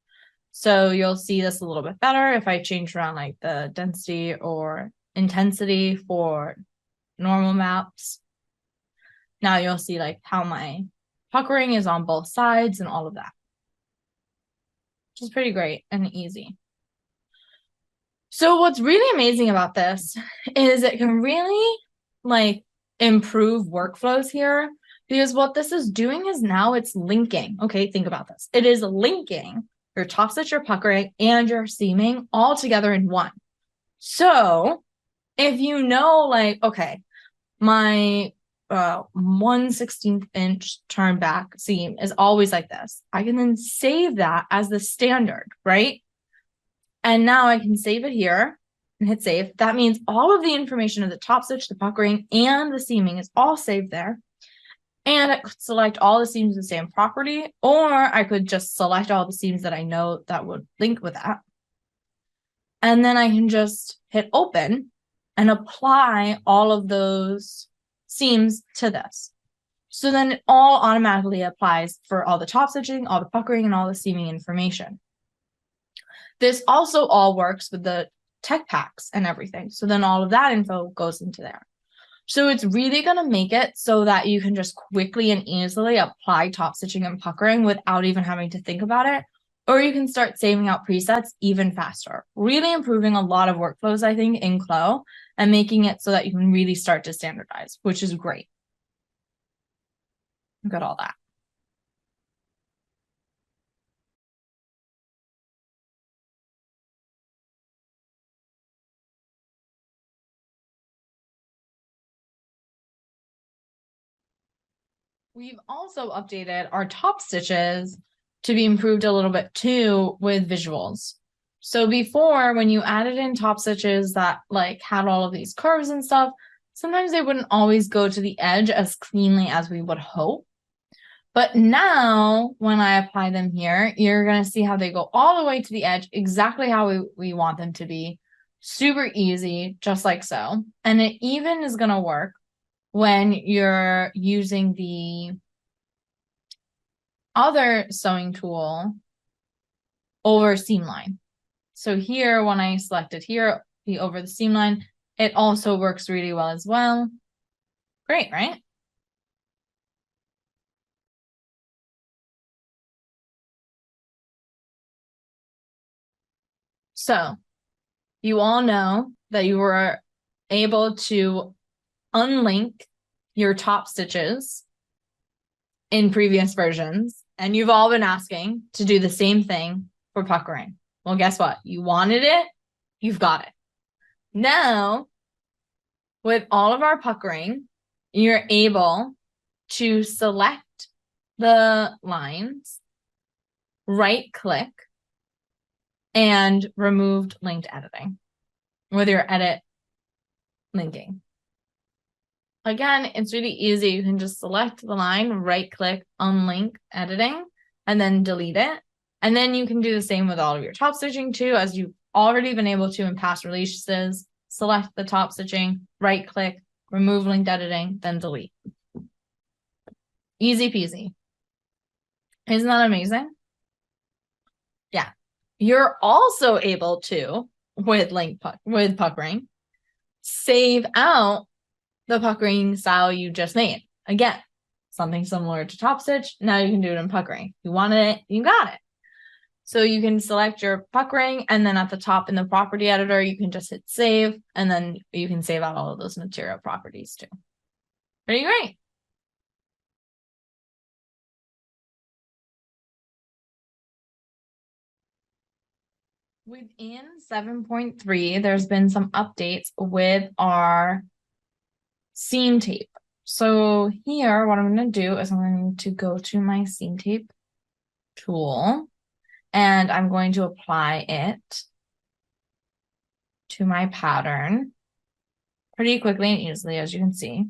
So you'll see this a little bit better if I change around like the density or intensity for normal maps. Now you'll see like how my puckering is on both sides and all of that, which is pretty great and easy. So what's really amazing about this is it can really like improve workflows here, because what this is doing is now it's linking. Okay, think about this. It is linking your top stitch, your puckering, and your seaming all together in one. So if you know, like, okay, my 1/16 inch turn back seam is always like this, I can then save that as the standard, right? And now I can save it here and hit save. That means all of the information of the top stitch, the puckering, and the seaming is all saved there. And I could select all the seams with the same property, or I could just select all the seams that I know that would link with that. And then I can just hit open and apply all of those seams to this. So then it all automatically applies for all the top stitching, all the puckering, and all the seaming information. This also all works with the tech packs and everything. So then all of that info goes into there. So it's really going to make it so that you can just quickly and easily apply top stitching and puckering without even having to think about it. Or you can start saving out presets even faster. Really improving a lot of workflows, I think, in CLO and making it so that you can really start to standardize, which is great. Look at all that. We've also updated our top stitches to be improved a little bit too with visuals. So before, when you added in top stitches that like had all of these curves and stuff, sometimes they wouldn't always go to the edge as cleanly as we would hope. But now when I apply them here, you're going to see how they go all the way to the edge, exactly how we want them to be. Super easy, just like so. And it even is going to work when you're using the other sewing tool over seam line. So here, when I selected here, the over the seam line, it also works really well as well. Great, right? So you all know that you were able to unlink your top stitches in previous versions, and you've all been asking to do the same thing for puckering. Well, guess what? You wanted it, you've got it. Now, with all of our puckering, you're able to select the lines, right-click, and remove linked editing with your edit linking. Again, it's really easy. You can just select the line, right-click, unlink editing, and then delete it. And then you can do the same with all of your top stitching too, as you've already been able to in past releases. Select the top stitching, right-click, remove linked editing, then delete. Easy peasy. Isn't that amazing? Yeah. You're also able to, with puckering, save out the puckering style you just made. Again, something similar to top stitch. Now you can do it in puckering. You wanted it, you got it. So you can select your puckering, and then at the top in the property editor, you can just hit save, and then you can save out all of those material properties too. Pretty great. Within 7.3, there's been some updates with our seam tape. So here, what I'm going to do is I'm going to go to my seam tape tool, and I'm going to apply it to my pattern pretty quickly and easily, as you can see.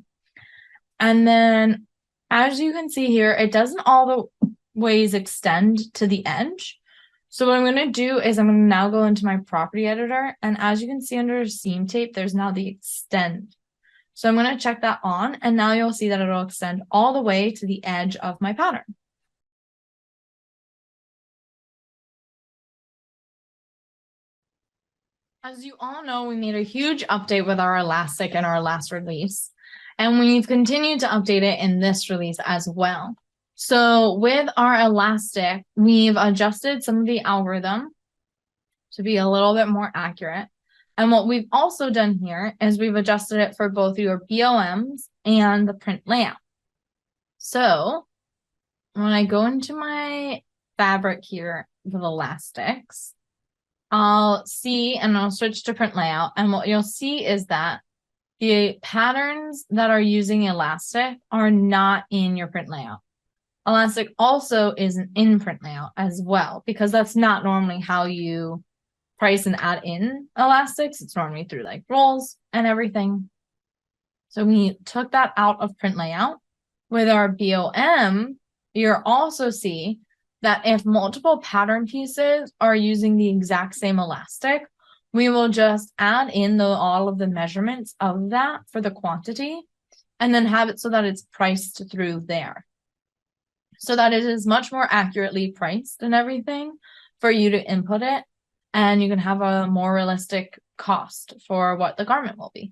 And then, as you can see here, it doesn't all the ways extend to the edge. So what I'm going to do is I'm going to now go into my property editor, and as you can see under seam tape, there's now the extend. So I'm going to check that on, and now you'll see that it'll extend all the way to the edge of my pattern. As you all know, we made a huge update with our elastic in our last release, and we've continued to update it in this release as well. So with our elastic, we've adjusted some of the algorithm to be a little bit more accurate. And what we've also done here is we've adjusted it for both your BOMs and the print layout. So when I go into my fabric here with elastics, I'll see, and I'll switch to print layout. And what you'll see is that the patterns that are using elastic are not in your print layout. Elastic also isn't in print layout as well, because that's not normally how you price and add in elastics. It's normally through like rolls and everything. So we took that out of print layout, With our BOM, you'll also see that if multiple pattern pieces are using the exact same elastic, we will just add in all of the measurements of that for the quantity and then have it so that it's priced through there. So that it is much more accurately priced and everything for you to input it, and you can have a more realistic cost for what the garment will be.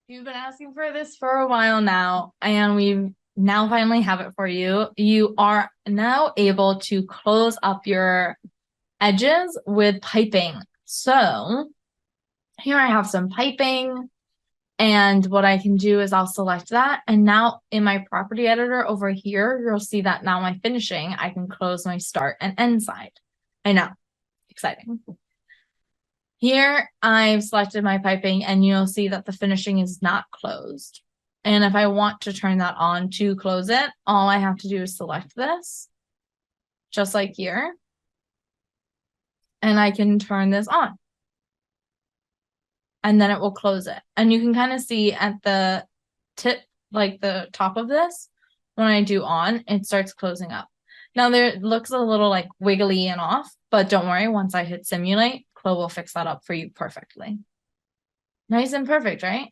You've been asking for this for a while now, and we now finally have it for you. You are now able to close up your edges with piping. So here I have some piping, and what I can do is I'll select that. And now in my property editor over here, you'll see that now my finishing, I can close my start and end side. I know, exciting. Here I've selected my piping, and you'll see that the finishing is not closed. And if I want to turn that on to close it, all I have to do is select this, just like here. And I can turn this on. And then it will close it. And you can kind of see at the tip, like the top of this, when I do on, it starts closing up. Now there it looks a little like wiggly and off, but don't worry, once I hit simulate, CLO will fix that up for you perfectly. Nice and perfect, right?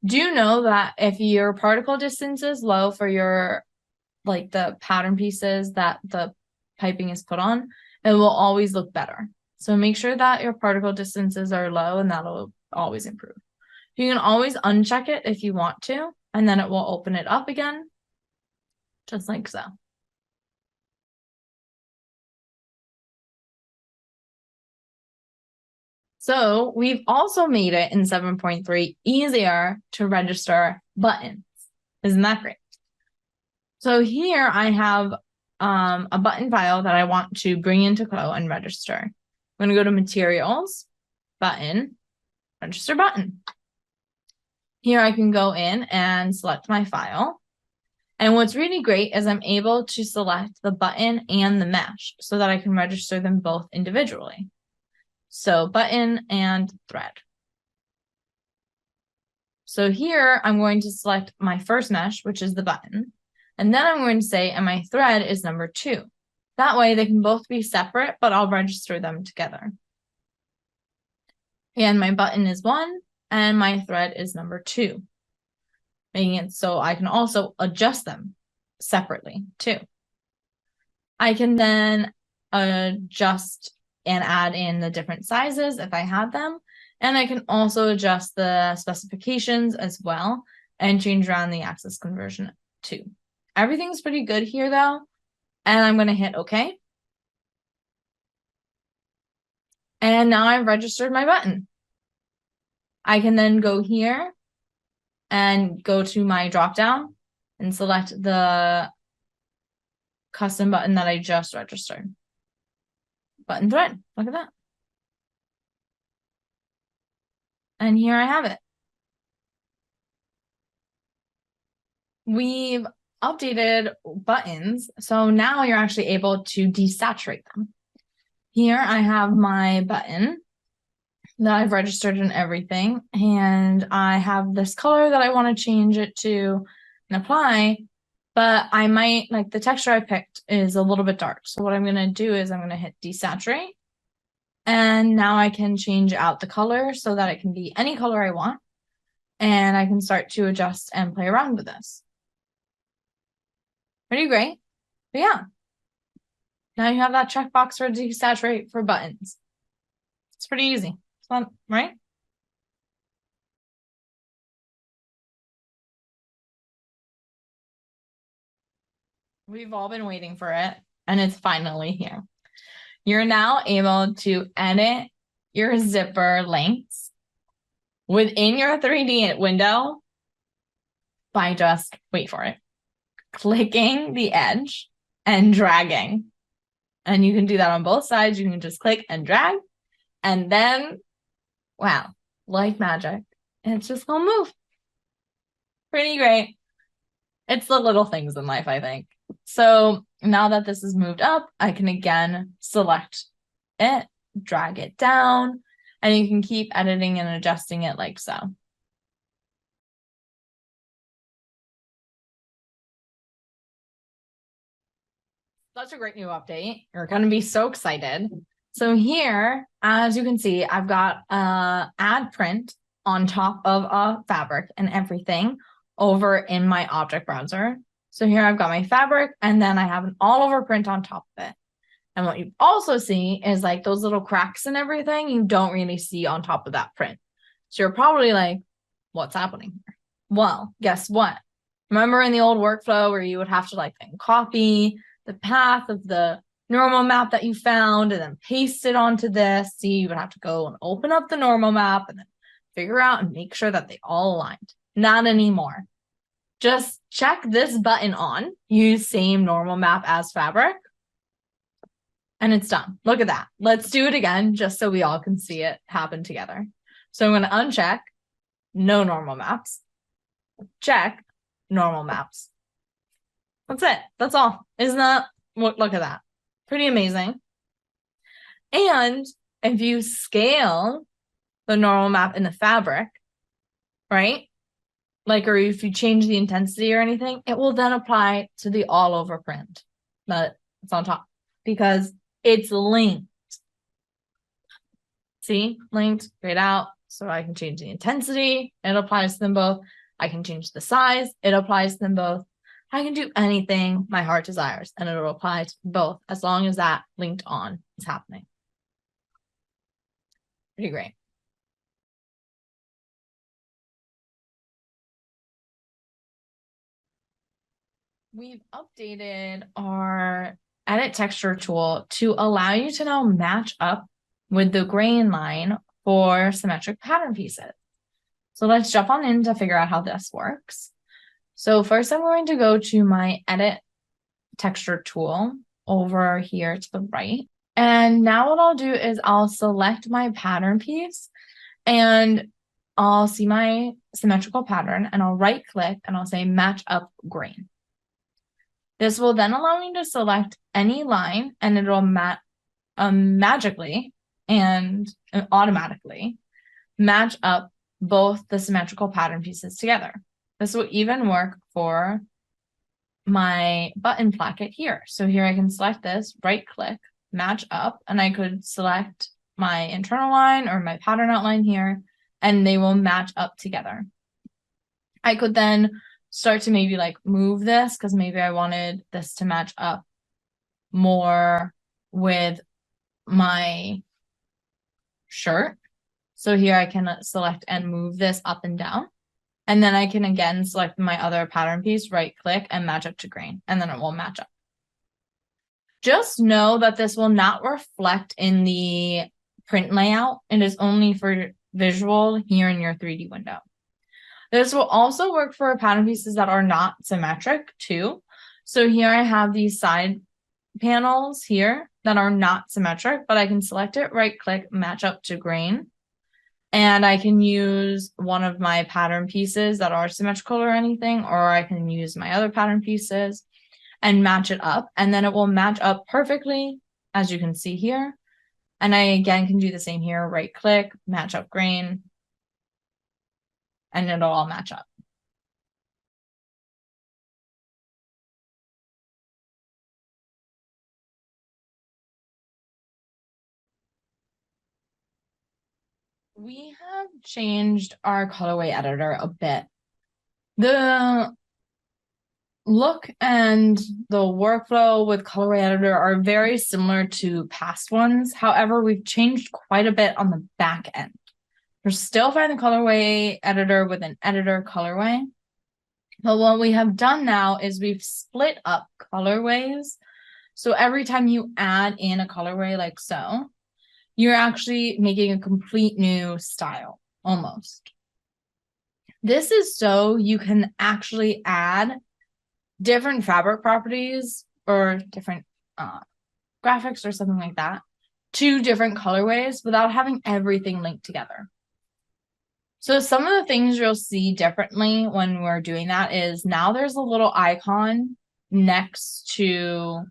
Do you know that if your particle distance is low for your, like the pattern pieces that the piping is put on, it will always look better. So make sure that your particle distances are low, and that'll always improve. You can always uncheck it if you want to, and then it will open it up again, just like so. So we've also made it in 7.3 easier to register buttons. Isn't that great? So here I have a button file that I want to bring into CLO and register. I'm going to go to Materials, Button, Register Button. Here I can go in and select my file. And what's really great is I'm able to select the button and the mesh so that I can register them both individually. So button and thread. So here I'm going to select my first mesh, which is the button. And then I'm going to say, and my thread is number 2. That way they can both be separate, but I'll register them together. And my button is 1, and my thread is number 2. Making it so I can also adjust them separately too. I can then adjust and add in the different sizes if I have them. And I can also adjust the specifications as well and change around the axis conversion too. Everything's pretty good here though. And I'm going to hit OK. And now I've registered my button. I can then go here and go to my dropdown and select the custom button that I just registered. Button thread. Look at that. And here I have it. We've updated buttons, so now you're actually able to desaturate them. Here I have my button that I've registered and everything, and I have this color that I want to change it to and apply, but I might, like the texture I picked is a little bit dark. So what I'm going to do is I'm going to hit desaturate, and now I can change out the color so that it can be any color I want, and I can start to adjust and play around with this. Pretty great. But yeah, now you have that checkbox for desaturate for buttons. It's pretty easy. It's fun, right? We've all been waiting for it, and it's finally here. You're now able to edit your zipper lengths within your 3D window by just, wait for it, clicking the edge and dragging. And you can do that on both sides. You can just click and drag, and then, wow, like magic, it's just gonna move. Pretty great. It's the little things in life, I think. So now that this is moved up, I can again select it, drag it down, and you can keep editing and adjusting it like so. Such a great new update. You're going to be so excited. So here, as you can see, I've got add print on top of a fabric and everything over in my object browser. So here I've got my fabric, and then I have an all over print on top of it. And what you also see is like those little cracks and everything you don't really see on top of that print. So you're probably like, what's happening here? Well, guess what? Remember in the old workflow where you would have to like copy the path of the normal map that you found and then paste it onto this? See, you would have to go and open up the normal map and then figure out and make sure that they all aligned. Not anymore. Just check this button on, use same normal map as fabric, and it's done. Look at that. Let's do it again just so we all can see it happen together. So I'm going to uncheck no normal maps, check normal maps. That's it. That's all. Isn't that, look at that. Pretty amazing. And if you scale the normal map in the fabric, right? Like, or if you change the intensity or anything, it will then apply to the all over print that's on top because it's linked. See, linked, grayed out. So I can change the intensity. It applies to them both. I can change the size. It applies to them both. I can do anything my heart desires, and it'll apply to both as long as that linked on is happening. Pretty great. We've updated our edit texture tool to allow you to now match up with the grain line for symmetric pattern pieces. So let's jump on in to figure out how this works. So first I'm going to go to my edit texture tool over here to the right. And now what I'll do is I'll select my pattern piece and I'll see my symmetrical pattern and I'll right click and I'll say match up grain. This will then allow me to select any line and it'll magically and automatically match up both the symmetrical pattern pieces together. This will even work for my button placket here. So here I can select this, right click, match up, and I could select my internal line or my pattern outline here, and they will match up together. I could then start to maybe like move this because maybe I wanted this to match up more with my shirt. So here I can select and move this up and down. And then I can again select my other pattern piece, right click and match up to grain, and then it will match up. Just know that this will not reflect in the print layout. It is only for visual here in your 3D window. This will also work for pattern pieces that are not symmetric too. So here I have these side panels here that are not symmetric, but I can select it, right click, match up to grain. And I can use one of my pattern pieces that are symmetrical or anything, or I can use my other pattern pieces and match it up. And then it will match up perfectly, as you can see here. And I, again, can do the same here, right click, match up grain, and it'll all match up. We have changed our colorway editor a bit. The look and the workflow with colorway editor are very similar to past ones. However, we've changed quite a bit on the back end. We're still finding the colorway editor with an editor colorway. But what we have done now is we've split up colorways. So every time you add in a colorway like so, you're actually making a complete new style, almost. This is so you can actually add different fabric properties or different graphics or something like that to different colorways without having everything linked together. So some of the things you'll see differently when we're doing that is now there's a little icon next to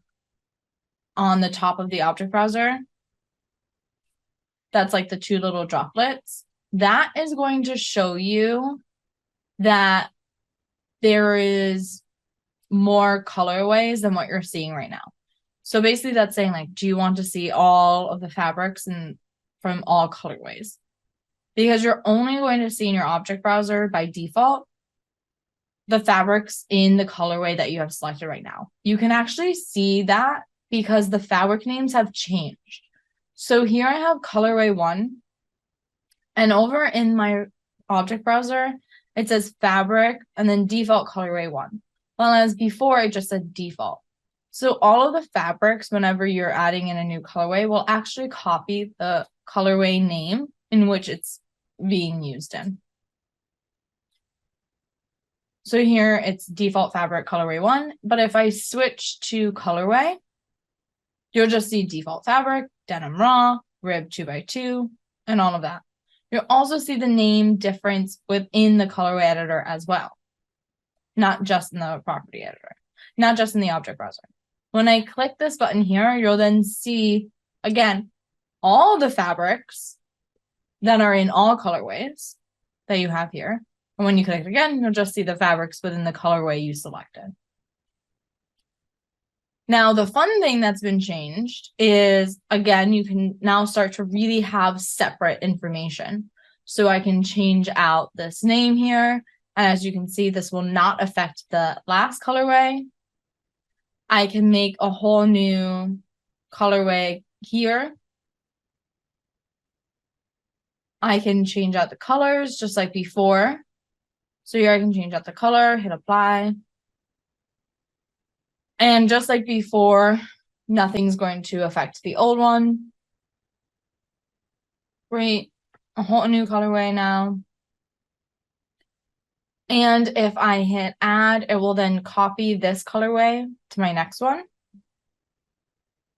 on the top of the object browser. that's like the two little droplets, that is going to show you that there is more colorways than what you're seeing right now. So basically that's saying, like, do you want to see all of the fabrics and from all colorways? Because you're only going to see in your object browser by default the fabrics in the colorway that you have selected right now. You can actually see that because the fabric names have changed. So here I have colorway 1, and over in my object browser, it says fabric and then default colorway 1. Well, as before, it just said default. So all of the fabrics, whenever you're adding in a new colorway, will actually copy the colorway name in which it's being used in. So here it's default fabric colorway 1, but if I switch to colorway, you'll just see default fabric, denim raw, rib 2x2, and all of that. You'll also see the name difference within the colorway editor as well, not just in the property editor, not just in the object browser. When I click this button here, you'll then see, again, all the fabrics that are in all colorways that you have here. And when you click again, you'll just see the fabrics within the colorway you selected. Now, the fun thing that's been changed is, again, you can now start to really have separate information. So I can change out this name here. And as you can see, this will not affect the last colorway. I can make a whole new colorway here. I can change out the colors just like before. So here I can change out the color, hit apply. And just like before, nothing's going to affect the old one. Great, a whole new colorway now. And if I hit add, it will then copy this colorway to my next one.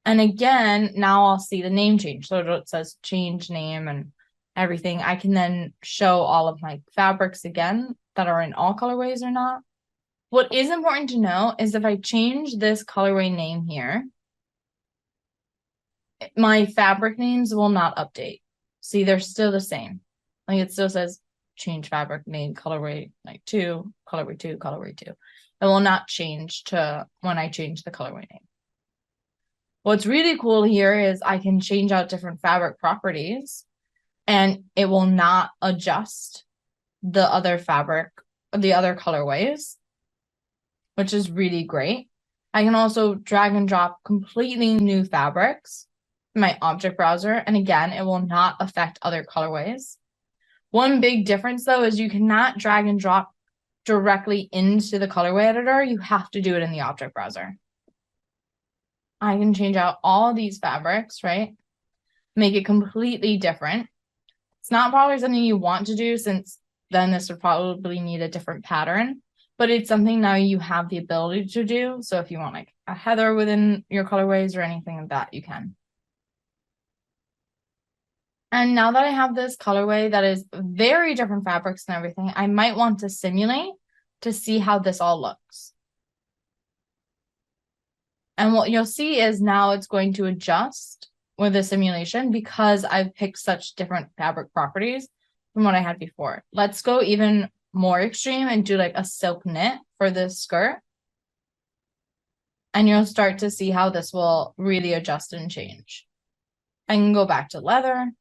And again, now I'll see the name change. So it says change name and everything. I can then show all of my fabrics again that are in all colorways or not. What is important to know is if I change this colorway name here, my fabric names will not update. See, they're still the same. Like it still says change fabric name, colorway like 2, colorway 2, colorway 2. It will not change to when I change the colorway name. What's really cool here is I can change out different fabric properties and it will not adjust the other fabric, the other colorways, which is really great. I can also drag and drop completely new fabrics in my object browser. And again, it will not affect other colorways. One big difference though is you cannot drag and drop directly into the colorway editor. You have to do it in the object browser. I can change out all these fabrics, right? Make it completely different. It's not probably something you want to do since then this would probably need a different pattern, but it's something now you have the ability to do. So if you want like a heather within your colorways or anything like that, you can. And now that I have this colorway that is very different fabrics and everything, I might want to simulate to see how this all looks. And what you'll see is now it's going to adjust with the simulation because I've picked such different fabric properties from what I had before. Let's go even more extreme and do like a silk knit for this skirt. And you'll start to see how this will really adjust and change. I can go back to leather.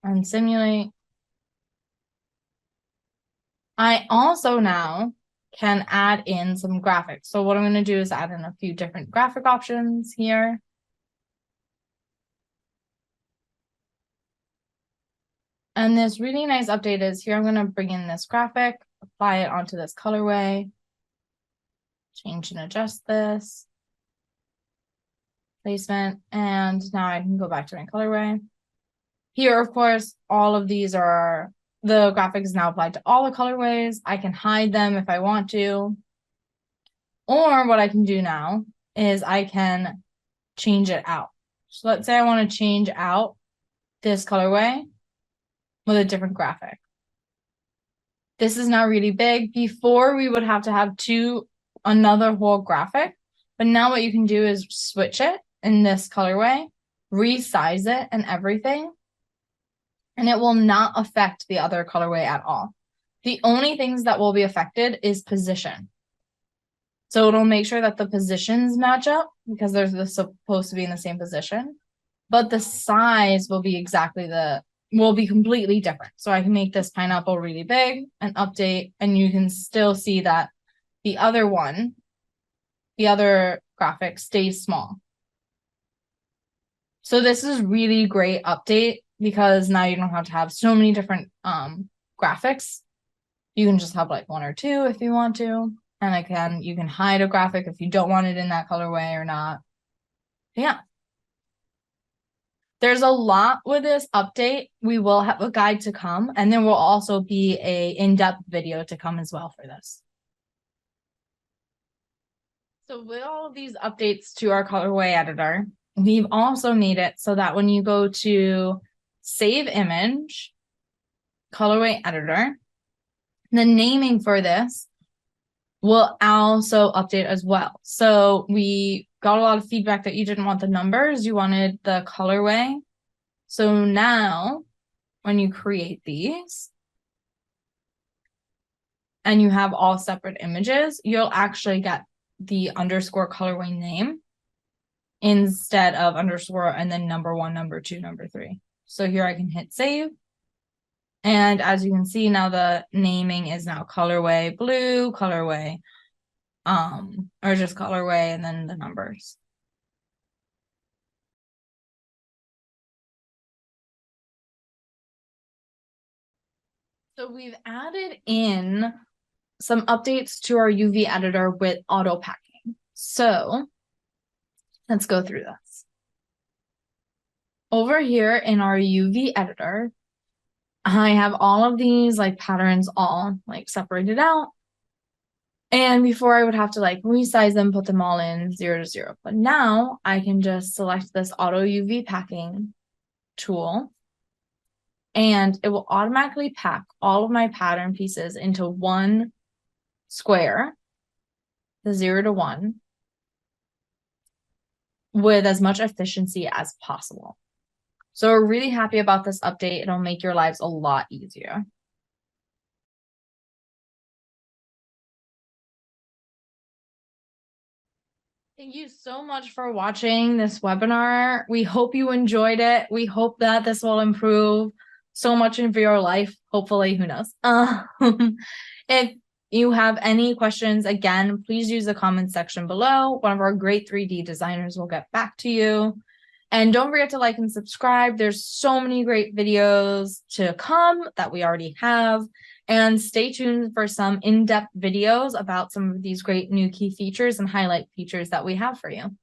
And simulate. I also now can add in some graphics. So what I'm going to do is add in a few different graphic options here. And this really nice update is here I'm going to bring in this graphic, apply it onto this colorway, change and adjust this placement, and now I can go back to my colorway. Here, of course, all of these are, the graphic is now applied to all the colorways. I can hide them if I want to. Or what I can do now is I can change it out. So let's say I want to change out this colorway with a different graphic. This is now really big. Before we would have to have another whole graphic But now what you can do is switch it in this colorway, resize it and everything, and it will not affect the other colorway at all. The only things that will be affected is position. So it'll make sure that the positions match up because they're supposed to be in the same position, but the size will be will be completely different. So I can make this pineapple really big and update, and you can still see that the other graphic stays small. So this is really great update because now you don't have to have so many different graphics. You can just have like one or two if you want to. And you can hide a graphic if you don't want it in that colorway or not. Yeah. There's a lot with this update. We will have a guide to come, and there will also be a in-depth video to come as well for this. So with all of these updates to our colorway editor, we've also made it so that when you go to save image, colorway editor, the naming for this will also update as well. So we got a lot of feedback that you didn't want the numbers, you wanted the colorway. So now when you create these and you have all separate images, you'll actually get the underscore colorway name instead of underscore and then number 1, number 2, number 3. So here I can hit save. And as you can see now, the naming is now colorway blue, colorway, or just colorway and then the numbers. So we've added in some updates to our UV editor with auto packing. So let's go through this. Over here in our UV editor, I have all of these like patterns all like separated out. And before I would have to like resize them, put them all in 0 to 0. But now I can just select this auto UV packing tool, and it will automatically pack all of my pattern pieces into one square, the 0 to 1, with as much efficiency as possible. So we're really happy about this update. It'll make your lives a lot easier. Thank you so much for watching this webinar. We hope you enjoyed it. We hope that this will improve so much in your life. Hopefully, who knows? If you have any questions, again, please use the comment section below. One of our great 3D designers will get back to you. And don't forget to like and subscribe. There's so many great videos to come that we already have. And stay tuned for some in-depth videos about some of these great new key features and highlight features that we have for you.